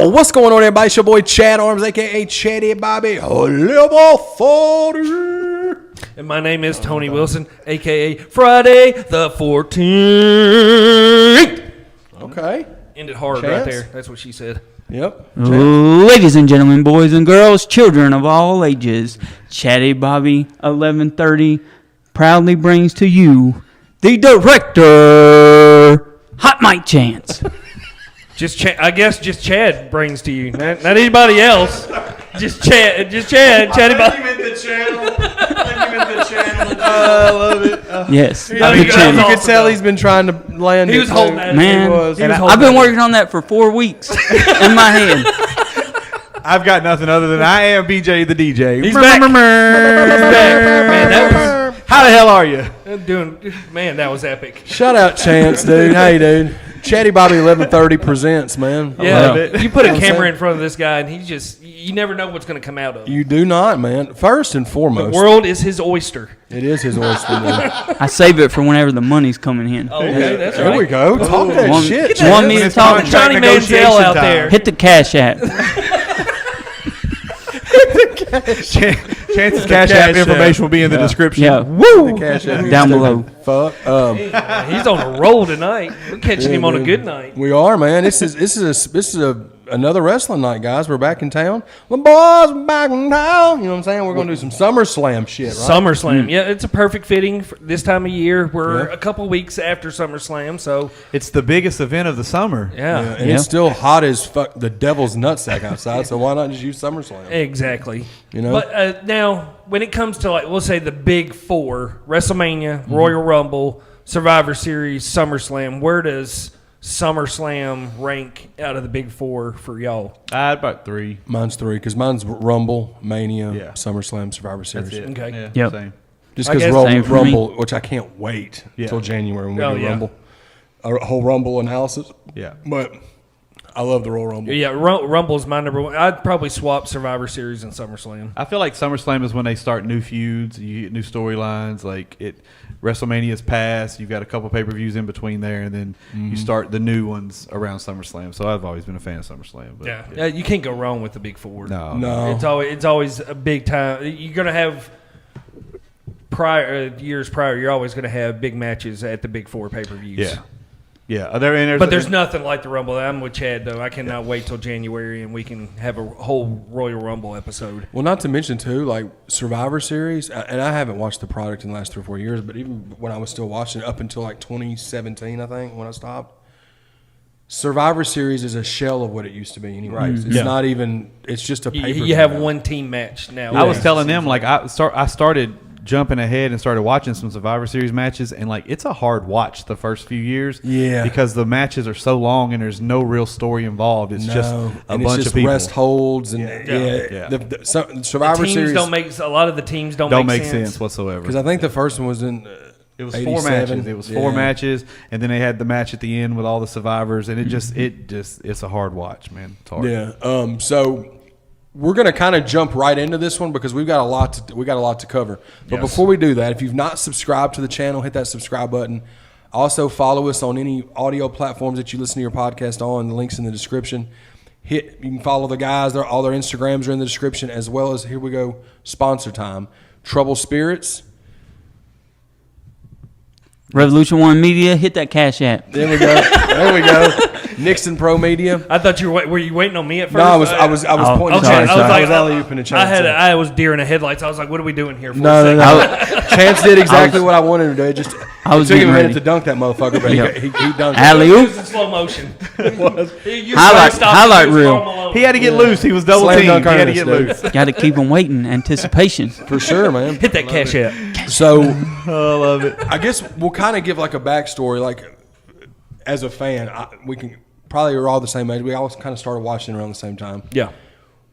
Yo, what's going on, everybody? It's your boy Chad Arms, a.k.a. Chatty Bobby. Level 40. And my name is Tony Wilson, a.k.a. Friday the 14th. Okay. Ended hard right there. That's what she said. Yep. Ladies and gentlemen, boys and girls, children of all ages, Chatty Bobby 1130 proudly brings to you the director, Hot Mike Chance. I guess just Chad brings to you, not anybody else. Just Chad, Chatty Bobby. You meant the channel. I love it. Yes, You the could channel. tell he's been trying to land He was holding that. Man, I've been working on that for 4 weeks in my head. I've got nothing other than I am BJ the DJ. He's back. He's back. Man, that How the hell are you? Man, that was epic. Shout out Chance, dude. Hey, dude. Chatty Bobby 1130 presents, man. Yeah, you put a camera in front of this guy, and you never know what's going to come out of it. You do not, man. First and foremost. The world is his oyster. It is his oyster, man. I save it for whenever the money's coming in. Okay, that's There right. we go. Talk that Want- shit. you want me to talk? Johnny Manziel out there. Hit the Cash App. Chance's Cash App information will be in the description. Yeah, The cash app. down below. Fuck. He's on a roll tonight. We're catching him on a good night. We are, man. This is another wrestling night, guys. We're back in town. The boys are back in town. You know what I'm saying? We're gonna do some SummerSlam shit, right? SummerSlam. Yeah, it's a perfect fitting for this time of year. We're a couple weeks after SummerSlam, so It's the biggest event of the summer. Yeah, and it's still hot as fuck. The devil's nutsack outside. So why not just use SummerSlam? Exactly. You know? But now, when it comes to, like, we'll say the big four, WrestleMania, Royal Rumble, Survivor Series, SummerSlam, where does SummerSlam rank out of the big four for y'all? About 3. Mine's 3 because mine's Rumble, Mania, Yeah. SummerSlam, Survivor Series. That's it. Okay. Yeah, Yep. same. Just I because guess same for me. Rumble, which I can't wait until January when we do Rumble, a whole Rumble analysis. Yeah. But I love the Royal Rumble. Yeah, Rumble's my number one. I'd probably swap Survivor Series and SummerSlam. I feel like SummerSlam is when they start new feuds, you get new storylines. Like WrestleMania's past, you've got a couple pay-per-views in between there, and then you start the new ones around SummerSlam. So I've always been a fan of SummerSlam. But Yeah, you can't go wrong with the big four. No. It's always a big time. You're gonna have years prior. You're always gonna have big matches at the big four pay-per-views. Yeah. Yeah. There's nothing like the Rumble. I'm with Chad, though. I cannot wait till January and we can have a whole Royal Rumble episode. Well, not to mention, too, like Survivor Series, and I haven't watched the product in the last 3 or 4 years, but even when I was still watching it up until like 2017, I think, when I stopped, Survivor Series is a shell of what it used to be anyway. Right. It's not even, it's just a pay-per-view. You have one team match now. I was telling them, like, I started jumping ahead and started watching some Survivor Series matches, and like it's a hard watch the first few years, because the matches are so long and there's no real story involved. It's just a bunch of people, rest holds, and Survivor Series don't make a lot of the teams don't make sense whatsoever. Because I think the first one was in it was 87. 4 matches. It was 4 matches, and then they had the match at the end with all the survivors, and it's a hard watch, man. It's hard. Yeah. So we're going to kind of jump right into this one because we've got a lot to cover. But before we do that, if you've not subscribed to the channel, hit that subscribe button. Also follow us on any audio platforms that you listen to your podcast on. The link's in the description. You can follow the guys. All their Instagrams are in the description, as well as, here we go, sponsor time. Trouble Spirits. Revolution One Media, hit that Cash App. There we go. Nixon Pro Media. I thought were you waiting on me at first? No, I was pointing. Okay, I was alley-ooping a Chance. I was deer in the headlights. I was like, what are we doing here for No. Chance did exactly what I wanted him to do. It took him a minute to dunk that motherfucker, but he dunked it. Alley-oop. It was in slow motion. It was. Highlight reel. He had to get loose. He was double teamed. He had to get loose. Got to keep them waiting. Anticipation. For sure, man. Hit that Cash App. So, I love it. I guess we'll kind of give like a backstory. Like, as a fan, we can probably are all the same age. We all kind of started watching around the same time. Yeah.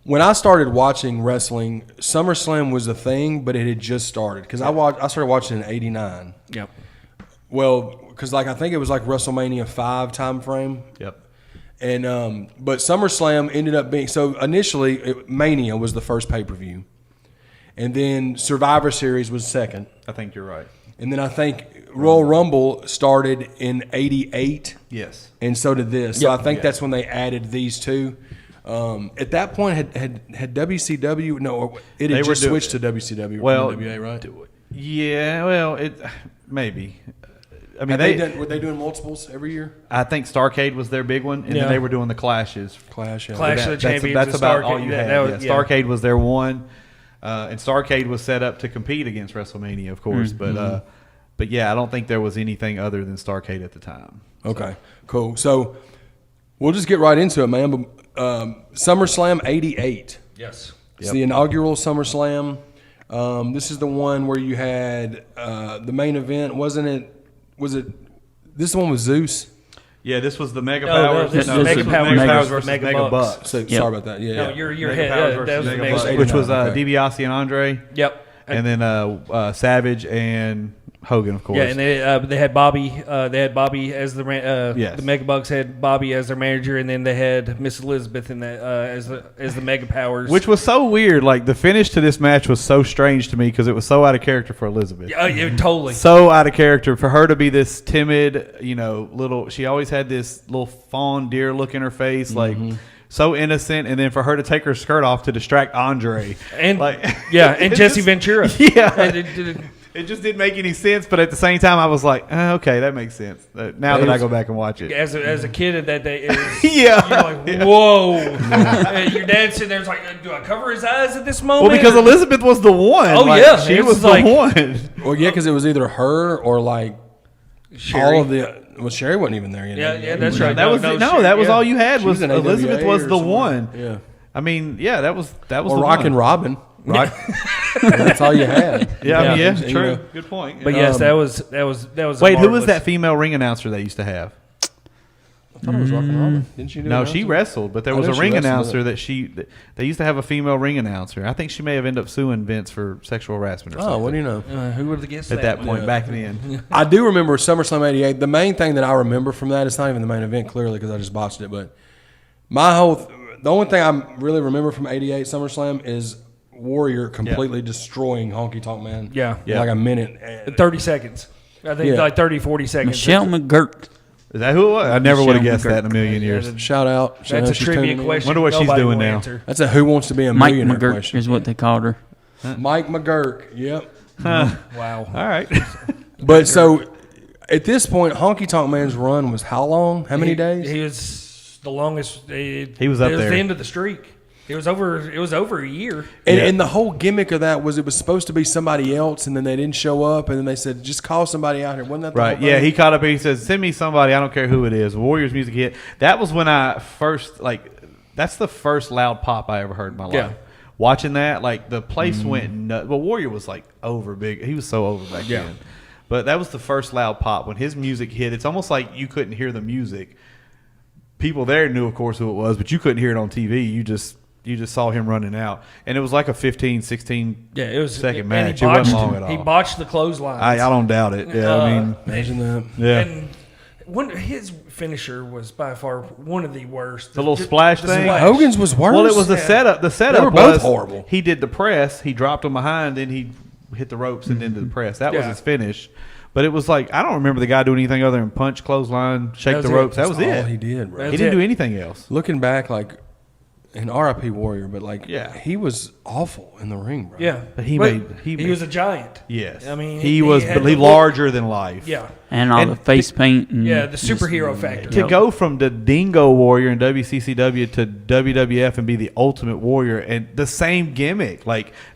When I started watching wrestling, SummerSlam was a thing, but it had just started because I started watching in '89. Yep. Well, because I think it was like WrestleMania 5 time frame. Yep. And but SummerSlam ended up being initially Mania was the first pay-per-view, and then Survivor Series was second. I think you're right. And then I think Royal Rumble started in '88. Yes. And so did this. So I think that's when they added these two. At that point, had WCW it had just switched to WCW or NWA, right? Yeah, well, it maybe. I mean, were they doing multiples every year? I think Starrcade was their big one, and then they were doing the Clashes. Clash of the Champions. That's about all you had. Starrcade was their one, and Starrcade was set up to compete against WrestleMania, of course. But yeah, I don't think there was anything other than Starrcade at the time. Okay, cool. So we'll just get right into it, man. SummerSlam '88. Yes. It's the inaugural SummerSlam. This is the one where you had the main event, wasn't it? Was it this one with Zeus? Yeah, this was the Mega No, Powers. this is Mega Powers versus Mega Bucks. So, Sorry about that. Yeah. No, yeah. your Mega head. Powers That versus was Mega Mega Bucks, Bucks. which was Okay. DiBiase and Andre. Yep. And then Savage and Hogan, of course. Yeah, and they had Bobby. They had Bobby as the Yes. the Mega Bucks had Bobby as their manager, and then they had Miss Elizabeth in that as the Mega Powers. Which was so weird. Like, the finish to this match was so strange to me because it was so out of character for Elizabeth. yeah, totally. So out of character for her to be this timid, little. She always had this little fawn deer look in her face, like so innocent, and then for her to take her skirt off to distract Andre, And like, and Jesse Ventura. Yeah. And it just didn't make any sense. But at the same time, I was like, okay, that makes sense. Now that I go back and watch it, as a kid at that day, yeah, you're like, whoa. And your dad's sitting there, it's like, do I cover his eyes at this moment? well, because Elizabeth was the one. Oh, Like, yeah. she It was was the like- one. Well, yeah, because it was either her or like Sherry. all of the. Well, Sherry wasn't even there. Yeah, that's right. That was that was all you had She was was in Elizabeth AWA was or the somewhere. one. Yeah. I mean, yeah, that was Or the Rockin' one. Robin. Right. That's all you had. Yeah, I mean, Yeah. yeah, You true. know. Good point. But yes, that was. Wait, who was that female ring announcer they used to have? I thought it was Rockin' Robin. Didn't she do No, announcing? she wrestled, but there I was know a she ring wrestled, announcer yeah. that they used to have a female ring announcer. I think she may have ended up suing Vince for sexual harassment or Oh, something. what do you know? Who would have guessed At that point, back then. I do remember SummerSlam '88. The main thing that I remember from that, it's not even the main event clearly because I just botched it, but the only thing I really remember from '88 SummerSlam is Warrior completely destroying Honky Tonk Man. Yeah. in like a minute. 30 seconds. I think Yeah. like 30, 40 seconds. Michelle McGirt. Is that who it was? I never would have Michelle guessed that in a million years. Shout out. That's a She's trivia tuning in. question. Wonder what she's Nobody doing will now. answer. That's a Who Wants to Be a Mike Millionaire McGirt question. is what they called her. Mike McGurk. Yep. Wow. All right. But so at this point, Honky Tonk Man's run was how long? How many days? He was the longest. He was up It was there. the end of the streak. It was over a year. And the whole gimmick of that was it was supposed to be somebody else, and then they didn't show up, and then they said, just call somebody out here. Wasn't that the Right. whole Yeah, thing? he caught up and he says, send me somebody. I don't care who it is. Warriors music hit. That was when I first, that's the first loud pop I ever heard in my life. Yeah. Watching that, the place went nuts. Well, Warrior was over big. He was so over back then. But that was the first loud pop. When his music hit, it's almost like you couldn't hear the music. People there knew, of course, who it was, but you couldn't hear it on TV. You just saw him running out. And it was like a 15, 16 Yeah, it was second and match. he It wasn't botched- long at all. He botched the clothesline. I don't doubt it. Yeah, I mean, Imagine that. yeah. His finisher was by far one of the worst. The little splash thing? Hogan's was worse. Well, it was the setup. The setup They were both was horrible. He did the press. He dropped him behind, then he hit the ropes and then did the press. That was Yeah. his finish. But it was I don't remember the guy doing anything other than punch, clothesline, shake That the was it. ropes. That was That's all it. he did, bro. That's He didn't it. do anything else. Looking back, in R.I.P. Warrior, but Yeah. he was awful in the ring, bro. Yeah, But he made- he was a giant. Yes. I mean he was had but he the- larger than life. Yeah, And all And the face paint. And yeah, the just- superhero factor. To go from the Dingo Warrior in WCCW to WWF and be the Ultimate Warrior and the same gimmick,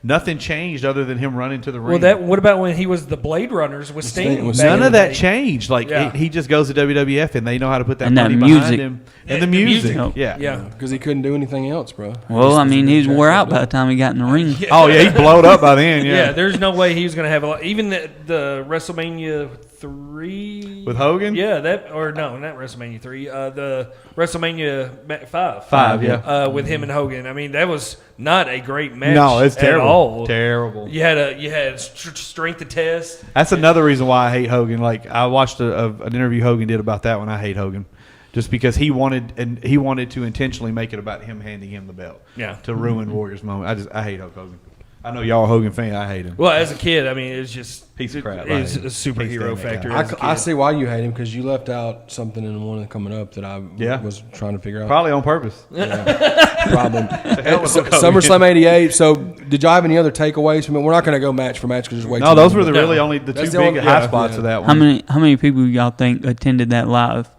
nothing changed other than him running to the ring. Well, what about when he was the Blade Runners with Sting? was back None in of the that day? changed. Yeah. He just goes to WWF and they know how to put that And that money music. behind him. And the The music. music. Yeah. Yeah. Because he couldn't do anything else, bro. Well, I mean, he's wore out by the time he got in the ring. Oh, yeah. He blowed up by then. Yeah, Yeah. there's no way he was going to have a lot. Even the WrestleMania 3 With Hogan? Yeah, not WrestleMania 3. The WrestleMania 5. 5, yeah. With him and Hogan. I mean, that was not a great match. No, it's terrible. At all. Terrible. You had strength to test. That's another reason why I hate Hogan. I watched an interview Hogan did about that one. I hate Hogan. Just because he wanted to intentionally make it about him handing him the belt. Yeah. To ruin Warrior's moment. I hate Hulk Hogan. I know y'all are Hogan fan. I hate him. Well, as a kid, I mean, it's just Piece of crap. It's I a hate him. superhero Can't stand that factor. guy. as a kid. I see why you hate him because you left out something in the one coming up that I was trying to figure out. Probably on purpose. Problem. hell was Hogan. SummerSlam '88. So, did y'all have any other takeaways from it? We're not going to go match for match because there's way too No, those long, were the but- really only the That's two the big only- high yeah, spots yeah. of that one. How many people y'all think attended that live?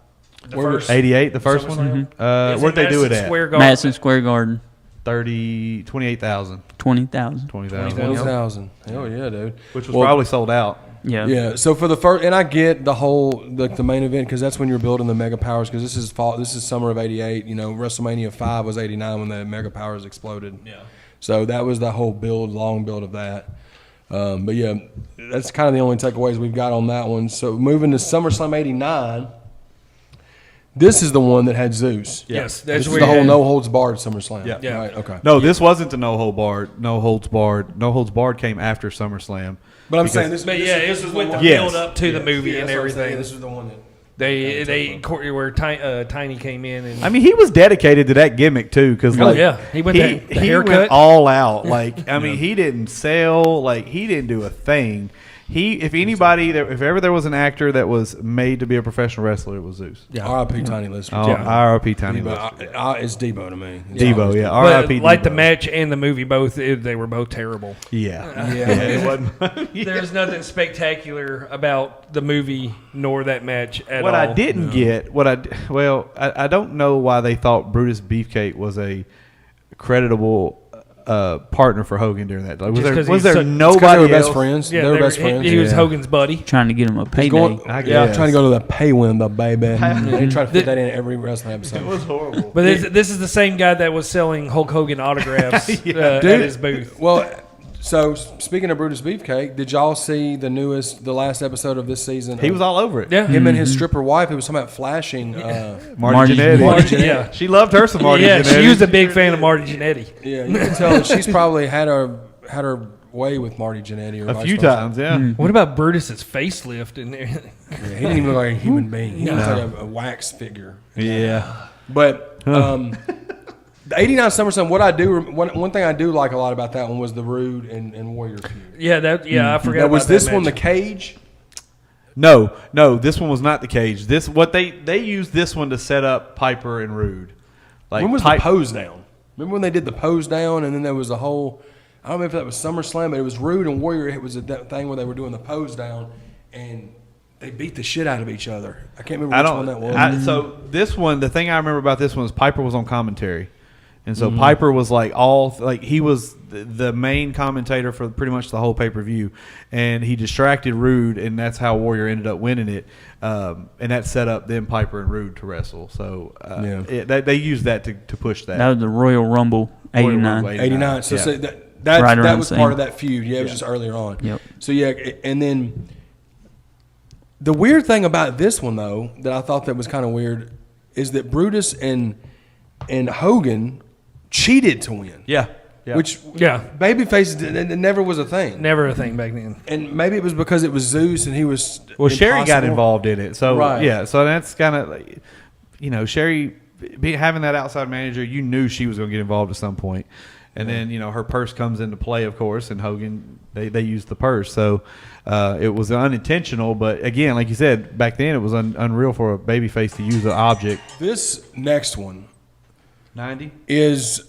The Where first 88, the first one. SummerSlam? Is Where'd they do it Madison at? Square Garden? Madison Square Garden, 28,000. 20,000. 20,000. 20,000. Hell yeah, dude. Which was Well, probably sold out. Yeah. Yeah. So for the first, and I get the whole the main event because that's when you're building the Mega Powers because this is summer of '88. You know, WrestleMania 5 was '89 when the Mega Powers exploded. Yeah. So that was the whole long build of that. But yeah, that's kind of the only takeaways we've got on that one. So moving to SummerSlam '89. This is the one that had Zeus. Yes, This that's is where the you whole had- no holds barred SummerSlam. Yeah. Yeah. Right. Okay. No, this wasn't the no holds barred. No holds barred. No holds barred came after SummerSlam. But I'm Because- saying this. But this yeah, is- it this was is with the one- Yes. build up to the movie Yeah, and that's what I'm saying. everything. This is the one that. Where Tiny came in and I mean, he was dedicated to that gimmick too, because Oh, yeah. He went the haircut. went all out. Like, I mean, he didn't sell. Like, he didn't do a thing. If ever there was an actor that was made to be a professional wrestler, it was Zeus. yeah. R.I.P. Tiny Lister. Oh, Yeah. R.I.P. Tiny Debo, Lister. it's Debo to me. It's Debo, always yeah. But R.I.P. like the Debo. match and the movie, they were both terrible. Yeah. Yeah. It wasn't. There's nothing spectacular about the movie nor that match at What all. I didn't get, I don't know why they thought Brutus Beefcake was a creditable partner for Hogan during that. Like, Just 'cause was he's there so- It's 'cause nobody they were best else? friends. Yeah, they were best friends. He was Yeah. Hogan's buddy. Trying to get him a payday. Going, I yeah, guess. trying to go to the pay window, baby. They try to fit that in every wrestling episode. It was horrible. But this is the same guy that was selling Hulk Hogan autographs at Dude, his booth. Well, so speaking of Brutus Beefcake, did y'all see the last episode of this season? He was all over it. Yeah. Him and his stripper wife. Who was talking about flashing. Marty Marty Jannetty. Jannetty. Yeah. She loved her some Marty Yeah, Jannetty. she was a big fan of Marty Jannetty. Yeah, you can tell that she's probably had her way with Marty Jannetty or a vice few versa. times, yeah. What about Brutus's facelift in there? Yeah, he didn't even look like a human being. He was like a wax figure. Yeah. But the '89 SummerSlam, one thing I do like a lot about that one was the Rude and Warrior feud. Yeah, I forgot. Now, about was that this match. one the cage? No, this one was not the cage. They used this one to set up Piper and Rude. Like When was the pose down? Remember when they did the pose down, and then there was a whole. I don't know if that was SummerSlam, but it was Rude and Warrior. It was that thing where they were doing the pose down, and they beat the shit out of each other. I can't remember which one that was. So this one, the thing I remember about this one is Piper was on commentary, and so Mm-hmm. Piper was he was the main commentator for pretty much the whole pay per view, and he distracted Rude, and that's how Warrior ended up winning it, and that set up then Piper and Rude to wrestle. So they used that to push that. That was the Royal Rumble Royal 89. Rumble 89. So, Yeah. so that Right that around was the part same. of that feud. Yeah, it was just earlier on. Yep. So yeah, and then the weird thing about this one though that I thought that was kind of weird is that Brutus and Hogan cheated to win. Yeah. Which Yeah. babyface it never was a thing. Never a thing back then. And maybe it was because it was Zeus and he was Sherry got impossible. involved in it. So Right. yeah, so that's kind of Sherry having that outside manager, you knew she was going to get involved at some point. And then, her purse comes into play, of course, and Hogan, they used the purse. So it was unintentional, but again, like you said, back then it was unreal for a babyface to use an object. This next one 90? is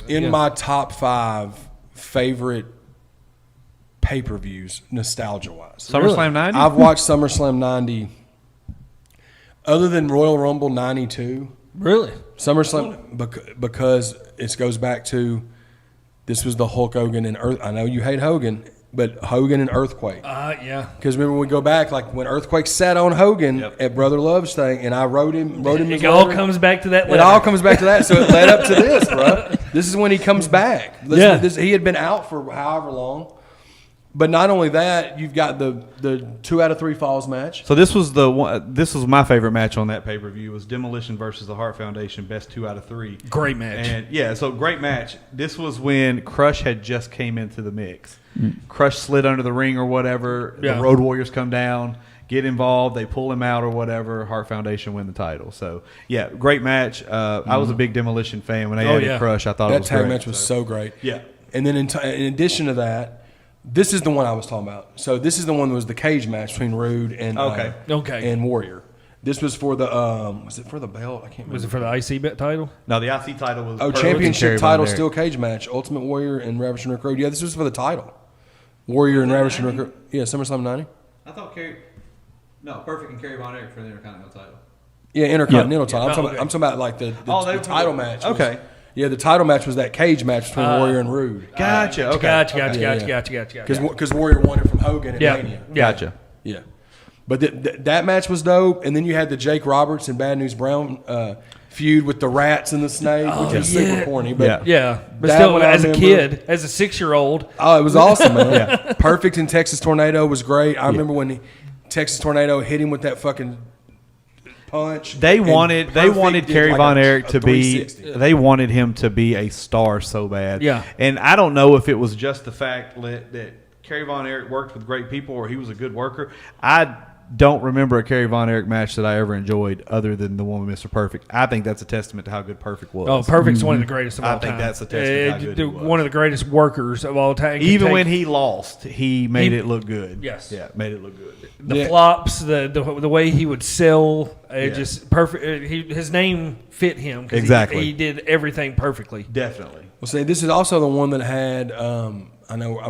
in my top 5 favorite pay-per-views nostalgia-wise. SummerSlam 90? I've watched SummerSlam 90 other than Royal Rumble 92. Really? SummerSlam because it goes back to this was the Hulk Hogan and Earth. I know you hate Hogan, but Hogan and Earthquake. Yeah. Because remember when we go back, like when Earthquake sat on Hogan Yep. at Brother Love's thing, and I wrote him. It his all letter. comes back to that It letter. all comes back to that. So it led up to this, bro. This is when he comes back. Yeah. He had been out for however long. But not only that, you've got the 2 out of 3 falls match. So this was the one. This was my favorite match on that pay-per-view. Was Demolition versus the Hart Foundation, best 2 out of 3. Great match. And yeah, so great match. This was when Crush had just came into the mix. Crush slid under the ring or whatever. Yeah. The Road Warriors come down, get involved. They pull him out or whatever. Hart Foundation win the title. So yeah, great match. I was a big Demolition fan when they added yeah. Crush. I thought it That was tag great. match was so great. Yeah. And then in addition to that, this is the one I was talking about. So this is the one that was the cage match between Rude and and Warrior. This was for the was it for the belt? I can't remember. Was it for the IC title? No, the IC title was championship title, steel cage match, Ultimate Warrior and Ravishing Rick Rude. Yeah, this was for the title. Warrior and Ravishing Rick Rude. Yeah, SummerSlam 90. I thought Perfect and Kerry Von Erich for the Intercontinental title. Yeah, Intercontinental title. I'm talking about like the title match. Okay. Yeah, the title match was that cage match between Warrior and Rude. Gotcha. Okay. Gotcha. Because Warrior won it from Hogan at Mania. Gotcha. Yeah. But that match was dope. And then you had the Jake Roberts and Bad News Brown feud with the rats and the snake, which is super corny. But but still, as a kid, as a 6-year-old. Oh, it was awesome, man. Perfect in Texas Tornado was great. I remember when Texas Tornado hit him with that fucking punch. They wanted Kerry Von Erich to be. They wanted him to be a star so bad. Yeah. And I don't know if it was just the fact that Kerry Von Erich worked with great people or he was a good worker. I don't remember a Kerry Von Erich match that I ever enjoyed other than the one with Mr. Perfect. I think that's a testament to how good Perfect was. Oh, Perfect's one of the greatest of all time. I think that's a testament to how good he was. One of the greatest workers of all time. Even when he lost, he made it look good. Yes. Yeah, made it look good. The flops, the way he would sell, just perfect. His name fit him. Exactly. He did everything perfectly. Definitely. Well, see, this is also the one that had. I know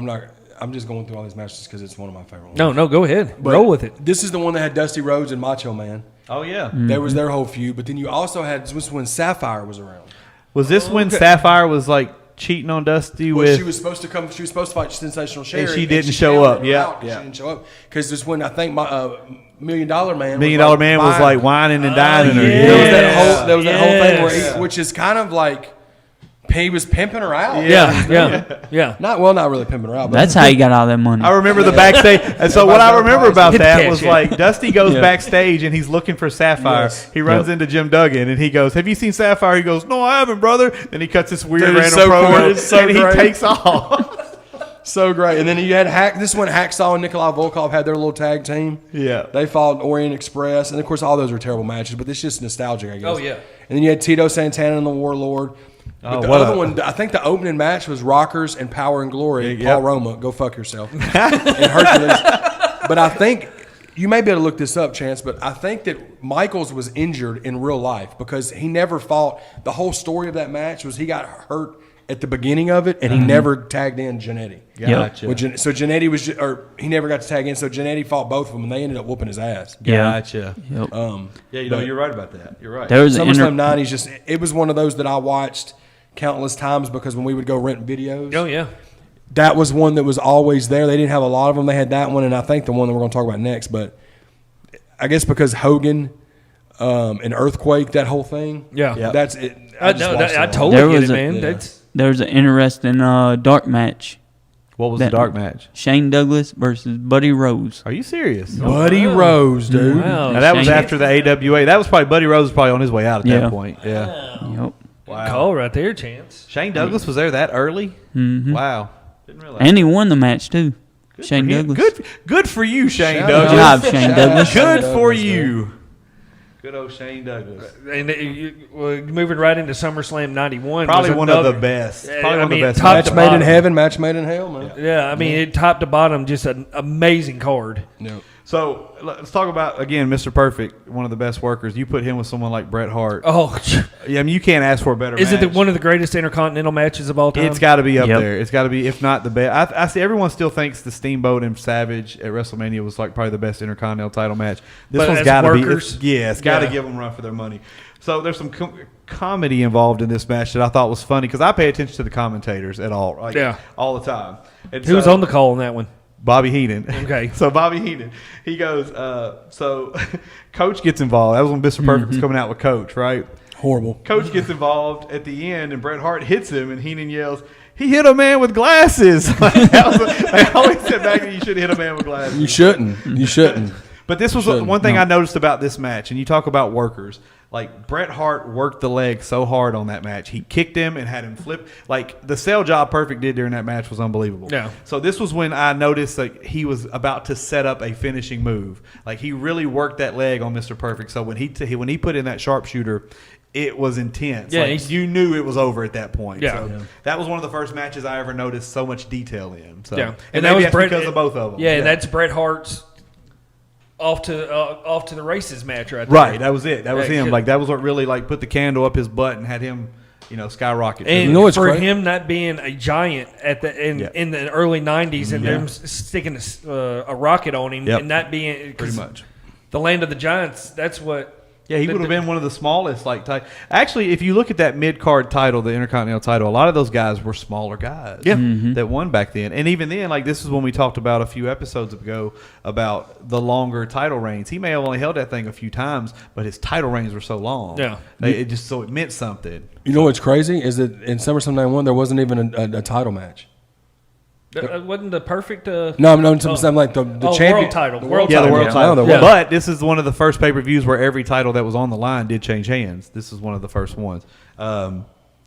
I'm just going through all these matches because it's one of my favorite ones. No, go ahead. But roll with it. This is the one that had Dusty Rhodes and Macho Man. Oh yeah, That was their whole feud. But then you also had this was when Sapphire was around. Was this when Sapphire was like cheating on Dusty with? She was supposed to come. She was supposed to fight Sensational Sherry, and she didn't show up. Yeah, she didn't show up because this when I think my $1 Million Man. Was like whining and dining her. There was that whole thing where which is kind of like. He was pimping her out. Yeah. Not really pimping her out. But That's how he got all that money. I remember the backstage. And so what I remember about that was like Dusty goes backstage and he's looking for Sapphire. Yes. He runs into Jim Duggan and he goes, "Have you seen Sapphire?" He goes, "No, I haven't, brother." Then he cuts this weird random promo and he takes off. So great. And then you had this one, Hacksaw and Nikolai Volkov had their little tag team. Yeah. They fought Orient Express. And, of course, all those were terrible matches, but it's just nostalgic, I guess. Oh, yeah. And then you had Tito Santana and the Warlord. But the other one, I think the opening match was Rockers and Power and Glory. Yep. Paul Roma, go fuck yourself. And Hercules. But I think, you may be able to look this up, Chance, but I think that Michaels was injured in real life because he never fought. The whole story of that match was he got hurt at the beginning of it, and he never tagged in Jannetty. Gotcha. So Jannetty he never got to tag in. So Jannetty fought both of them, and they ended up whooping his ass. Gotcha. Yep. You're right about that. You're right. There was SummerSlam 90s it was one of those that I watched countless times because when we would go rent videos. Oh yeah. That was one that was always there. They didn't have a lot of them. They had that one, and I think the one that we're going to talk about next. But I guess because Hogan and Earthquake, that whole thing. Yeah. That's it. I totally get it, man. Yeah. There was an interesting dark match. What was the dark match? Shane Douglas versus Buddy Rose. Are you serious? Buddy Rose, dude. Wow. Now, that was after the AWA. That was probably Buddy Rose was probably on his way out at that point. Yeah. Yep. Wow. Call right there, Chance. Shane Douglas was there that early? Mm-hmm. Wow. Didn't realize. And he won the match too. Shane Douglas. Good for you, Shane Shout Douglas. Good job, Shane Douglas. Good for you. Good old Shane Douglas. And moving right into SummerSlam 91. Probably one of the best. Probably one of the best. Match made in heaven, match made in hell, man. Yeah, I mean, it top to bottom, just an amazing card. No. So let's talk about, again, Mr. Perfect, one of the best workers. You put him with someone like Bret Hart. Oh, yeah, I mean, you can't ask for a better match. Is it one of the greatest Intercontinental matches of all time? It's got to be up there. It's got to be, if not the best. I see everyone still thinks the Steamboat and Savage at WrestleMania was like probably the best Intercontinental title match. This one's got to be. It's got to give them run for their money. So there's some comedy involved in this match that I thought was funny because I pay attention to the commentators at all, all the time. And Who was on the call on that one? Bobby Heenan. Okay. So Bobby Heenan, he goes, so Coach gets involved. That was when Mr. Perfect was coming out with Coach, right? Horrible. Coach gets involved at the end, and Bret Hart hits him, and Heenan yells, "He hit a man with glasses." I always said back then you should hit a man with glasses. You shouldn't. But this was one thing I noticed about this match, and you talk about workers. Like, Bret Hart worked the leg so hard on that match. He kicked him and had him flip. Like, the sell job Perfect did during that match was unbelievable. Yeah. So this was when I noticed that he was about to set up a finishing move. Like, he really worked that leg on Mr. Perfect. So when he put in that sharpshooter, it was intense. Yeah, Like, you knew it was over at that point. Yeah. So that was one of the first matches I ever noticed so much detail in. So, Yeah. and that maybe was that's Bret, because of both of them. Yeah, and that's Bret Hart's off to the races match right there. Right, that was it. That was Yeah, him. could- Like, that was what really, like, put the candle up his butt and had him, skyrocket. And You know what's for great? him not being a giant in the early '90s, and them sticking a rocket on him, Yep. and not being Pretty much. the land of the giants. That's what. Yeah, he would have been one of the smallest. Actually, if you look at that mid-card title, the Intercontinental title, a lot of those guys were smaller guys that won back then. And even then, like, this is when we talked about a few episodes ago about the longer title reigns. He may have only held that thing a few times, but his title reigns were so long. Yeah. It meant something. You know what's crazy is that in SummerSlam '91 there wasn't even a title match. Wasn't the perfect? No, I'm like the champion world title. World Yeah, the title. world Yeah. title. No, the But this is one of the first pay-per-views where every title that was on the line did change hands. This is one of the first ones. The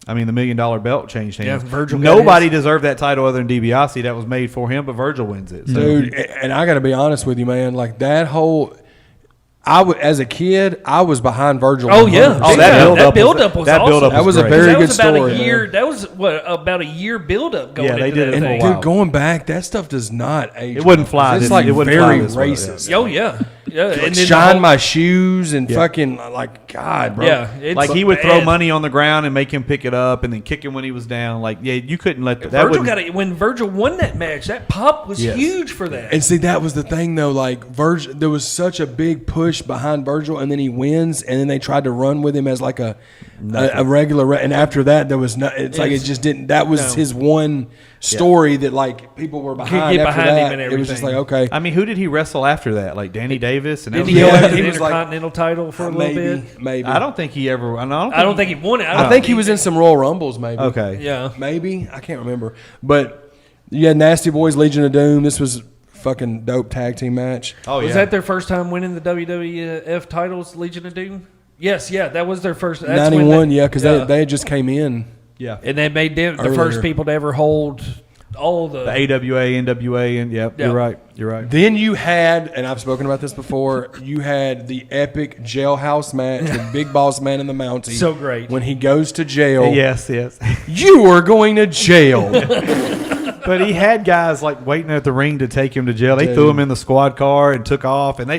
$1 million belt changed hands. Yeah, Virgil got Nobody his. deserved that title other than DiBiase. That was made for him, but Virgil wins it. So. Dude, and I got to be honest with you, man. Like that whole, as a kid, I was behind Virgil. Oh yeah! 100%. Oh, that build-up was that awesome. build-up That was a great. very that good was about story, a year. man. That was about a year build-up going Yeah, they into did that it in a thing. while. Dude, going back, that stuff does not age. It wouldn't fly. It's It like wouldn't fly very this way, racist. Oh yeah, yeah. Like And then the shine whole- my shoes and Yeah. fucking like God, bro. Yeah, it's Like he would throw bad. money on the ground and make him pick it up, and then kick him when he was down. Like, yeah, you couldn't let that. Virgil got it when Virgil won that match. That pop was Yes. huge for that. And see, that was the thing, though. Like Virgil, there was such a big push behind Virgil, and then he wins, and then they tried to run with him as like a regular. And after that, there was no. It's like it just didn't. That was No. his one story that like people were behind. get After behind him that, and it was just like everything. okay, I mean, who did he wrestle after that? Like Danny Davis, and that Did was he it. go Yeah, after he the was like- Intercontinental title for a little bit? maybe. I don't think he ever. I don't think he won it. I think he was in some Royal Rumbles, maybe. Okay. Yeah. maybe I can't remember. But you had Nasty Boys, Legion of Doom. This was fucking dope tag team match. Oh yeah. Was that their first time winning the WWF titles, Legion of Doom? Yes, yeah, that was their first. That's when 91, yeah, because they had just came in. yeah. and they made them the Earlier. first people to ever hold all the. The AWA, NWA, and Yeah. you're right. You're right. Then you had, and I've spoken about this before, you had the epic jailhouse match with Big Boss Man in the Mountie. So great. When he goes to jail, Yes, yes. you are going to jail. But he had guys like waiting at the ring to take him to jail. They threw him in the squad car and took off. And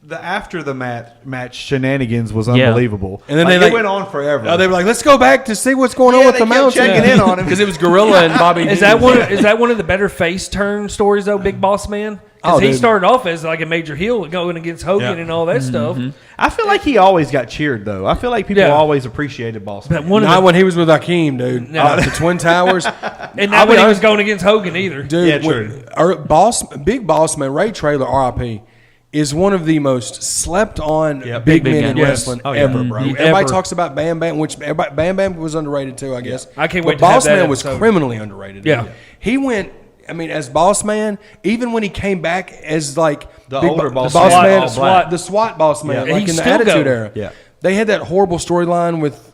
the after the match shenanigans was unbelievable. And then Like, they it went on forever. They were like, let's go back to see what's going on Yeah, with they the kept Mountie. checking in on him. Because it was Gorilla and Bobby Is D. that one of the better face turn stories though, Big Boss Man? Because Oh, he dude. started off as like a major heel going against Hogan Yeah. and all that stuff. I feel like he always got cheered though. I feel like people Yeah. always appreciated Boss Man. But one of Not the, when he was with Akeem, dude. No. The Twin Towers. and not when he was going against Hogan either. Dude, Yeah, true. Big Boss Man, Ray Traylor, RIP, is one of the most slept on Yep. big Big men man. in Yes. wrestling Oh, yeah. ever, bro. Mhm. Everybody Ever. talks about Bam Bam, which Bam Bam was underrated too, I guess. I can't But wait to have Boss that Man was episode. criminally underrated. Yeah. dude. He went. I mean, as Boss Man, even when he came back as like The Big older Bo- Boss the Boss Man. Man, All black. the SWAT Boss Man, Yeah. like He's in the still Attitude going. Era. Yeah. They had that horrible storyline with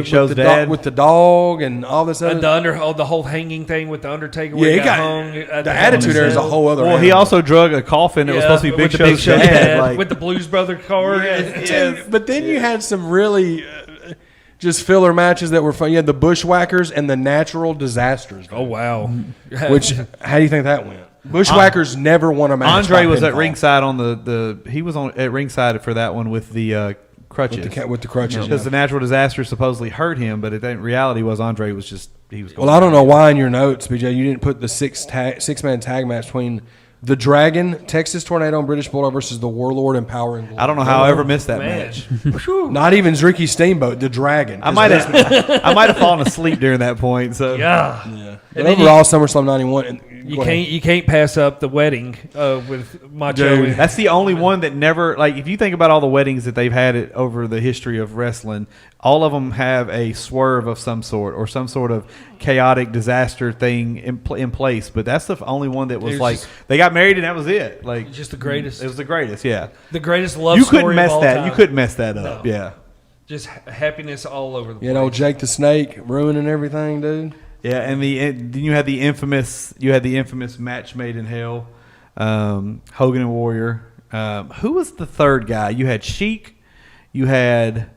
Show's the dad. with the dog and all this other. The whole hanging thing with the Undertaker. Where Yeah, he it got got hung. the Attitude Era is a whole other. Well, he animal. also drug a coffin that was supposed to be Big with the Show's dad. Like, with the Blues Brother car. Dude, but then you had some really just filler matches that were fun. You had the Bushwhackers and the Natural Disasters. Oh wow! Which, how do you think that went? Bushwhackers never won a match. Andre by was at pinfall. ringside on he was on at ringside for that one with the crutches. with the crutches. Because yeah. the natural disaster supposedly hurt him, but in reality was Andre was just he was. Well, I don't know why in your notes, BJ, you didn't put the six-man tag match between the Dragon, Texas Tornado, and British Bulldog versus the Warlord and Power and Glory. I don't know how I ever missed that Man. match. Whew. Not even Ricky Steamboat, the Dragon. I might have fallen asleep during that point. So Yeah. But And then overall, SummerSlam '91. And You can't pass up the wedding with Macho. Dude. that's the only one that never like. If you think about all the weddings that they've had over the history of wrestling, all of them have a swerve of some sort or some sort of chaotic disaster thing in place. But that's the only one that was It's like just- they got married and that was it. Like just the greatest. it was the greatest. Yeah, The greatest love you story couldn't mess of all that. time. You couldn't mess that up. No. Yeah. Just happiness all over the place. You know, Jake the Snake ruining everything, dude. Yeah, and then you had the infamous match made in hell, Hogan and Warrior. Who was the third guy? You had Sheik, you had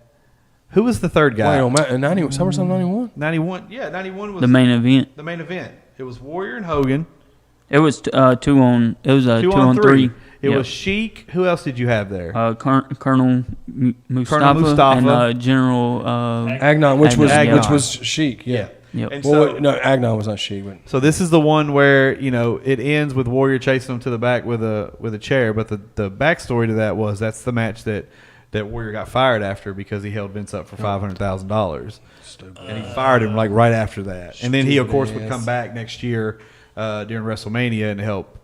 Who was the third guy? Wait, on 90, SummerSlam 91? 91. Yeah, 91 was The main event. the main event. It was Warrior and Hogan. It was two on 3. It Yep. was Sheik. Who else did you have there? Colonel Mustafa and General Agnon, which was Agnon. which was Sheik. Yeah. Yep. And Well, so, no, Agnon was not Sheik. But so this is the one where it ends with Warrior chasing him to the back with a chair. But the backstory to that was that's the match that Warrior got fired after because he held Vince up for $500,000. And he fired him like right after that. And then he of course would come back next year during WrestleMania and help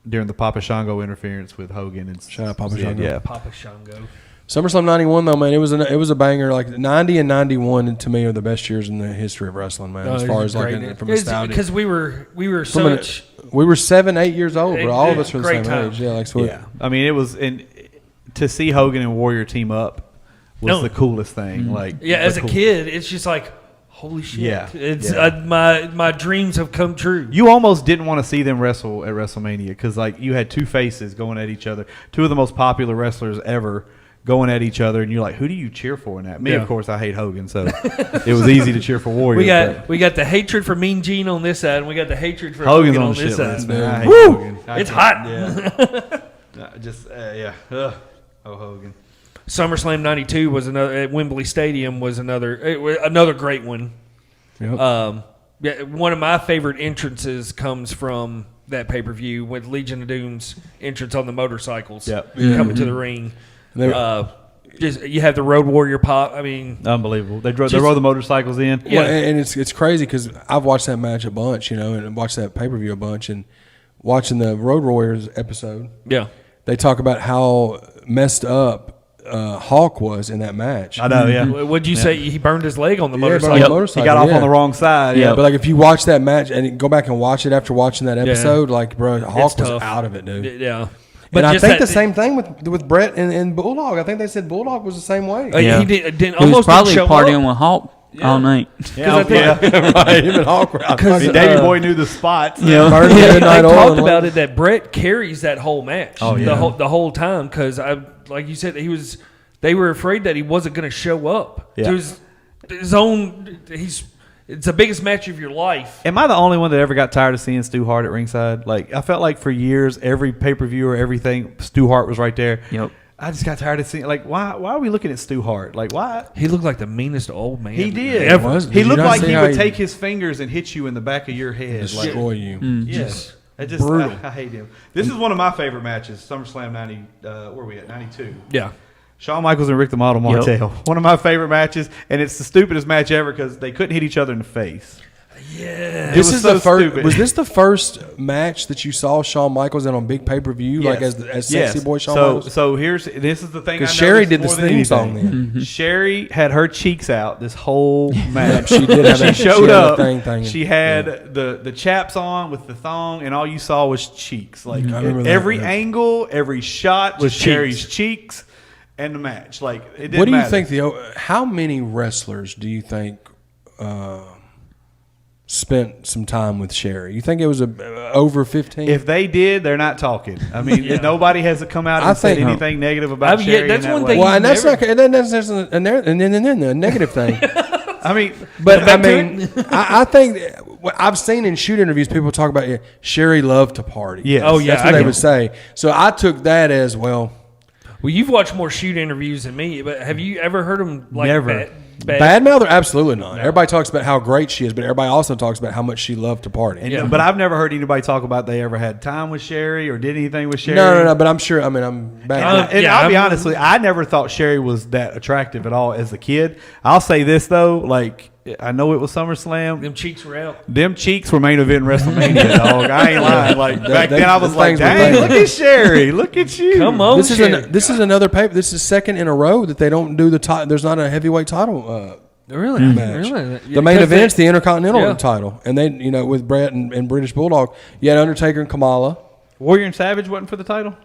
during the Papa Shango interference with Hogan and Shout out Papa Shango. Yeah. Papa Shango. SummerSlam 91 though, man, it was a banger. Like 90 and 91 to me are the best years in the history of wrestling, man. As far as like from nostalgia, because we were such. We were 7-8 years old, but all of us were the Great same time. age. Yeah, like so. Yeah. I mean, it was to see Hogan and Warrior team up was the coolest thing. Like As a kid, it's just like, holy shit! Yeah. It's Yeah. my dreams have come true. You almost didn't want to see them wrestle at WrestleMania because like you had two faces going at each other, two of the most popular wrestlers ever going at each other, and you're like, who do you cheer for in that? Me, of course, I hate Hogan, so it was easy to cheer for Warrior. We got the hatred for Mean Gene on this side, and we got the hatred for Hogan's Hogan on on the this shit side. list, man. I hate Woo! Hogan. It's hot. Yeah. Yeah. Oh, Hogan. SummerSlam '92 was another at Wembley Stadium was another great one. Yep. One of my favorite entrances comes from that pay-per-view with Legion of Doom's entrance on the motorcycles coming to the ring. Just you have the Road Warrior pop. I mean, Unbelievable. They rode the motorcycles in. Yeah, and it's crazy because I've watched that match a bunch, and watched that pay-per-view a bunch, and watching the Road Warriors episode. Yeah, they talk about how messed up Hawk was in that match. I know, yeah. What'd you say? He burned his leg on the Yeah, motorcycle. on the motorcycle. He got off on the wrong side. Yeah, but like if you watch that match and go back and watch it after watching that episode, like bro, Hawk was tough. out of it, dude. Yeah. But I think the same thing with Brett and Bulldog. I think they said Bulldog was the same way. He didn't He was almost probably didn't show partying up. with Hulk all night. Right. Him and Hawk were out. Davey Boy knew the spots. Yeah. Burning They midnight oil talked and about it that Brett carries that whole match. Oh, yeah. the whole time because like you said they were afraid that he wasn't going to show up Yeah. to his own. It's the biggest match of your life. Am I the only one that ever got tired of seeing Stu Hart at ringside? Like I felt like for years, every pay-per-view or everything, Stu Hart was right there. Yep. I just got tired of seeing why are we looking at Stu Hart? Like why? He looked like the meanest old man He did. ever. Did He you looked not like see he how would he take his fingers and hit you in the back of your head. destroy you. Yes. I just brutal. I hate him. This is one of my favorite matches. SummerSlam 90. Where are we at? 92. Yeah. Shawn Michaels and Rick the Model Martel. One of my favorite matches, and it's the stupidest match ever because they couldn't hit each other in the face. Yeah. This was is so the first. stupid. Was this the first match that you saw Shawn Michaels in on big pay-per-view, like as sexy boy Shawn Michaels? So this is the thing. Because Sherry did this theme song then. Mm-hmm. Sherry had her cheeks out this whole match. She did have that. She showed had up. that thing. She had the chaps on with the thong, and all you saw was cheeks. Like I remember that, every yeah. angle, every shot was cheeks. Sherry's cheeks, and the match. Like it didn't What do you matter. think? How many wrestlers do you think spent some time with Sherry? You think it was over 15? If they did, they're not talking. I mean, nobody has come out and I said think- anything negative about Yeah, Sherry. that's in that one way. thing. well, and that's never- not. That's a negative thing. I mean, But I back to mean, I think I've seen in shoot interviews people talk about Sherry loved to party. Yes. Oh, yeah, that's what I they know. would say. So I took that as well. Well, you've watched more shoot interviews than me, but have you ever heard him like Never. Bad mouth? Absolutely not. Everybody talks about how great she is, but everybody also talks about how much she loved to party. And, but I've never heard anybody talk about they ever had time with Sherry or did anything with Sherry. No. But I'm sure. I mean, I'm back. And Yeah, I'll be I'm- honest with you, I never thought Sherry was that attractive at all as a kid. I'll say this though, like I know it was SummerSlam. Them cheeks were out. Them cheeks were main event WrestleMania, dog. I ain't lying. Like back They- then, I was the like, things were "Dang, things. look at Sherry! Look at you! Come on, This is Sherry. this is another paper. This is second in a row that they don't do the title. There's not a heavyweight title Really? match. Really? The main event's the Intercontinental Yeah. title, and they, with Brett and British Bulldog, you had Undertaker and Kamala. Warrior and Savage wasn't for the title.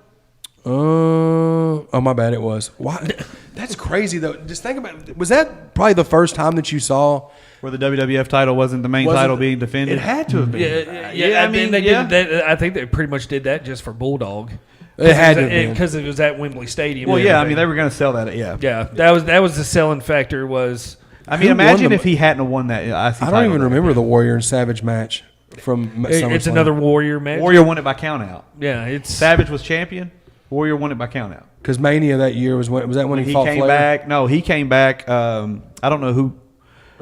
Oh my bad, it was. Why? That's crazy though. Just think about it. Was that probably the first time that you saw? Where the WWF title wasn't the main Wasn't- title being defended. It had to have been. Yeah, I mean, they yeah. did that. I think they pretty much did that just for Bulldog. It had to have been. because it was at Wembley Stadium. Well, and yeah, I everything. mean they were going to sell that. Yeah, Yeah, that was the selling factor. Was I mean, Who won imagine the- if he hadn't won that IC I title. don't even there. remember the Warrior and Savage match from it's SummerSlam. another Warrior match. Warrior won it by count out. Yeah, it's Savage was champion. Warrior won it by count out. Because Mania that year was that when he fought came Flair? back. No, he came back. I don't know who.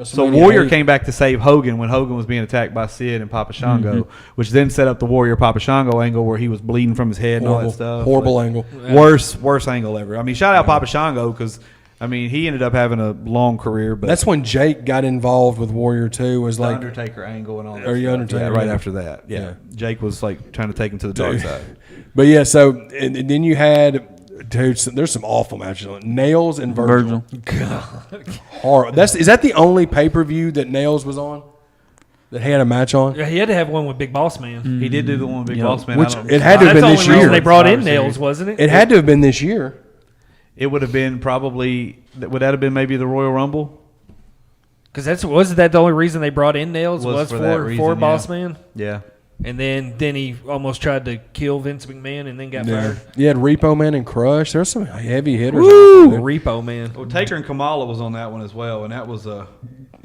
So WrestleMania Warrior 8. came back to save Hogan when Hogan was being attacked by Sid and Papa Shango, which then set up the Warrior Papa Shango angle where he was bleeding from his head and all that stuff. Horrible But angle. Worst angle ever. I mean, shout out Papa Shango because I mean he ended up having a long career. But That's when Jake got involved with Warrior 2. Was the like Undertaker angle and all that. Or the stuff. Undertaker, yeah, right yeah. after that. Yeah. Yeah. Jake was like trying to take him to the dark side. But yeah, so and then you had there's some awful matches on it. Nails and Virgil. Horrible. Is that the only pay-per-view that Nails was on? That he had a match on? Yeah, he had to have one with Big Boss Man. He did do the one with Big Yeah. Boss Man. Which I don't- it had to have That's been the this only reason year. they brought in Survivor Nails, Series. wasn't it? It had to have been this year. It would have been probably would that have been maybe the Royal Rumble? Because wasn't that the only reason they brought in Nails Was was for that for reason, Boss yeah. Man? Yeah. And then he almost tried to kill Vince McMahon and then got Yeah. fired. You had Repo Man and Crush. There's some heavy hitters. Woo! out there. Repo Man. Well, Taker and Kamala was on that one as well, and that was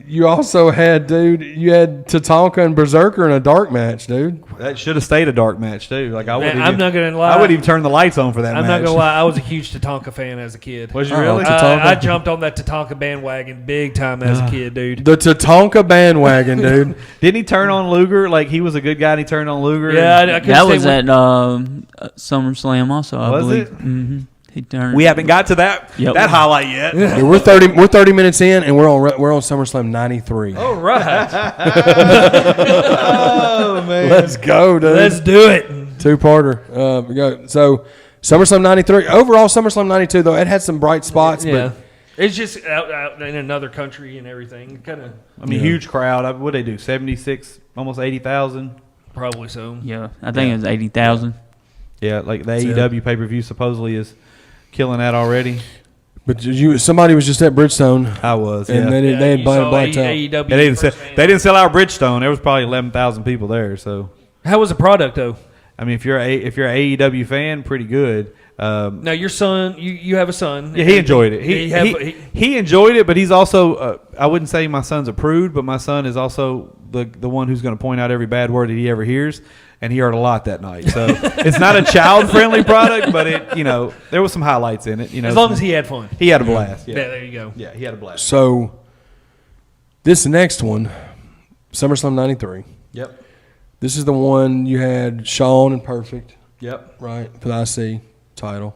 You also had, you had Tatanka and Berserker in a dark match, dude. that should have stayed a dark match too. Like I would. Man, I'm not gonna lie. I would even turn the lights on for that. I'm match. not gonna lie. I was a huge Tatanka fan as a kid. Was you Oh, really? Tatanka? I jumped on that Tatanka bandwagon big time as a kid, dude. The Tatanka bandwagon, dude. Didn't he turn on Luger? Like he was a good guy, and he turned on Luger. Yeah, I couldn't That stay was with- at SummerSlam also, I Was believe. it? Mm-hmm. He turned. we haven't got to that Yep. that highlight yet. Dude, we're 30 minutes in, and we're on SummerSlam '93. All right, Oh man. Let's go, dude. let's do it. Two-parter. We go. So SummerSlam '93. Overall, SummerSlam '92 though it had some bright spots, Yeah, but it's just out in another country and everything. Kind of I mean, huge crowd. What they do? 76, almost 80,000. probably so. Yeah, I think it was 80,000. Yeah, like the AEW pay per view supposedly is killing that already. somebody was just at Bridgestone, I was. and Yeah. they had you saw blacked out. AEW They didn't sell. firsthand. They didn't sell out Bridgestone. There was probably 11,000 people there. So How was the product though? I mean, if you're an AEW fan, pretty good. Now your son, you have a son. Yeah, he enjoyed it. He enjoyed it, but he's also I wouldn't say my son's a prude, but my son is also the one who's going to point out every bad word that he ever hears, and he heard a lot that night. So it's not a child friendly product, but there was some highlights in it. as long as he had fun. he had a blast. Yeah, Yeah, there you go. yeah, he had a blast. So this next one, SummerSlam '93. Yep, This is the one you had Shawn and Perfect, yep. right, for the IC title.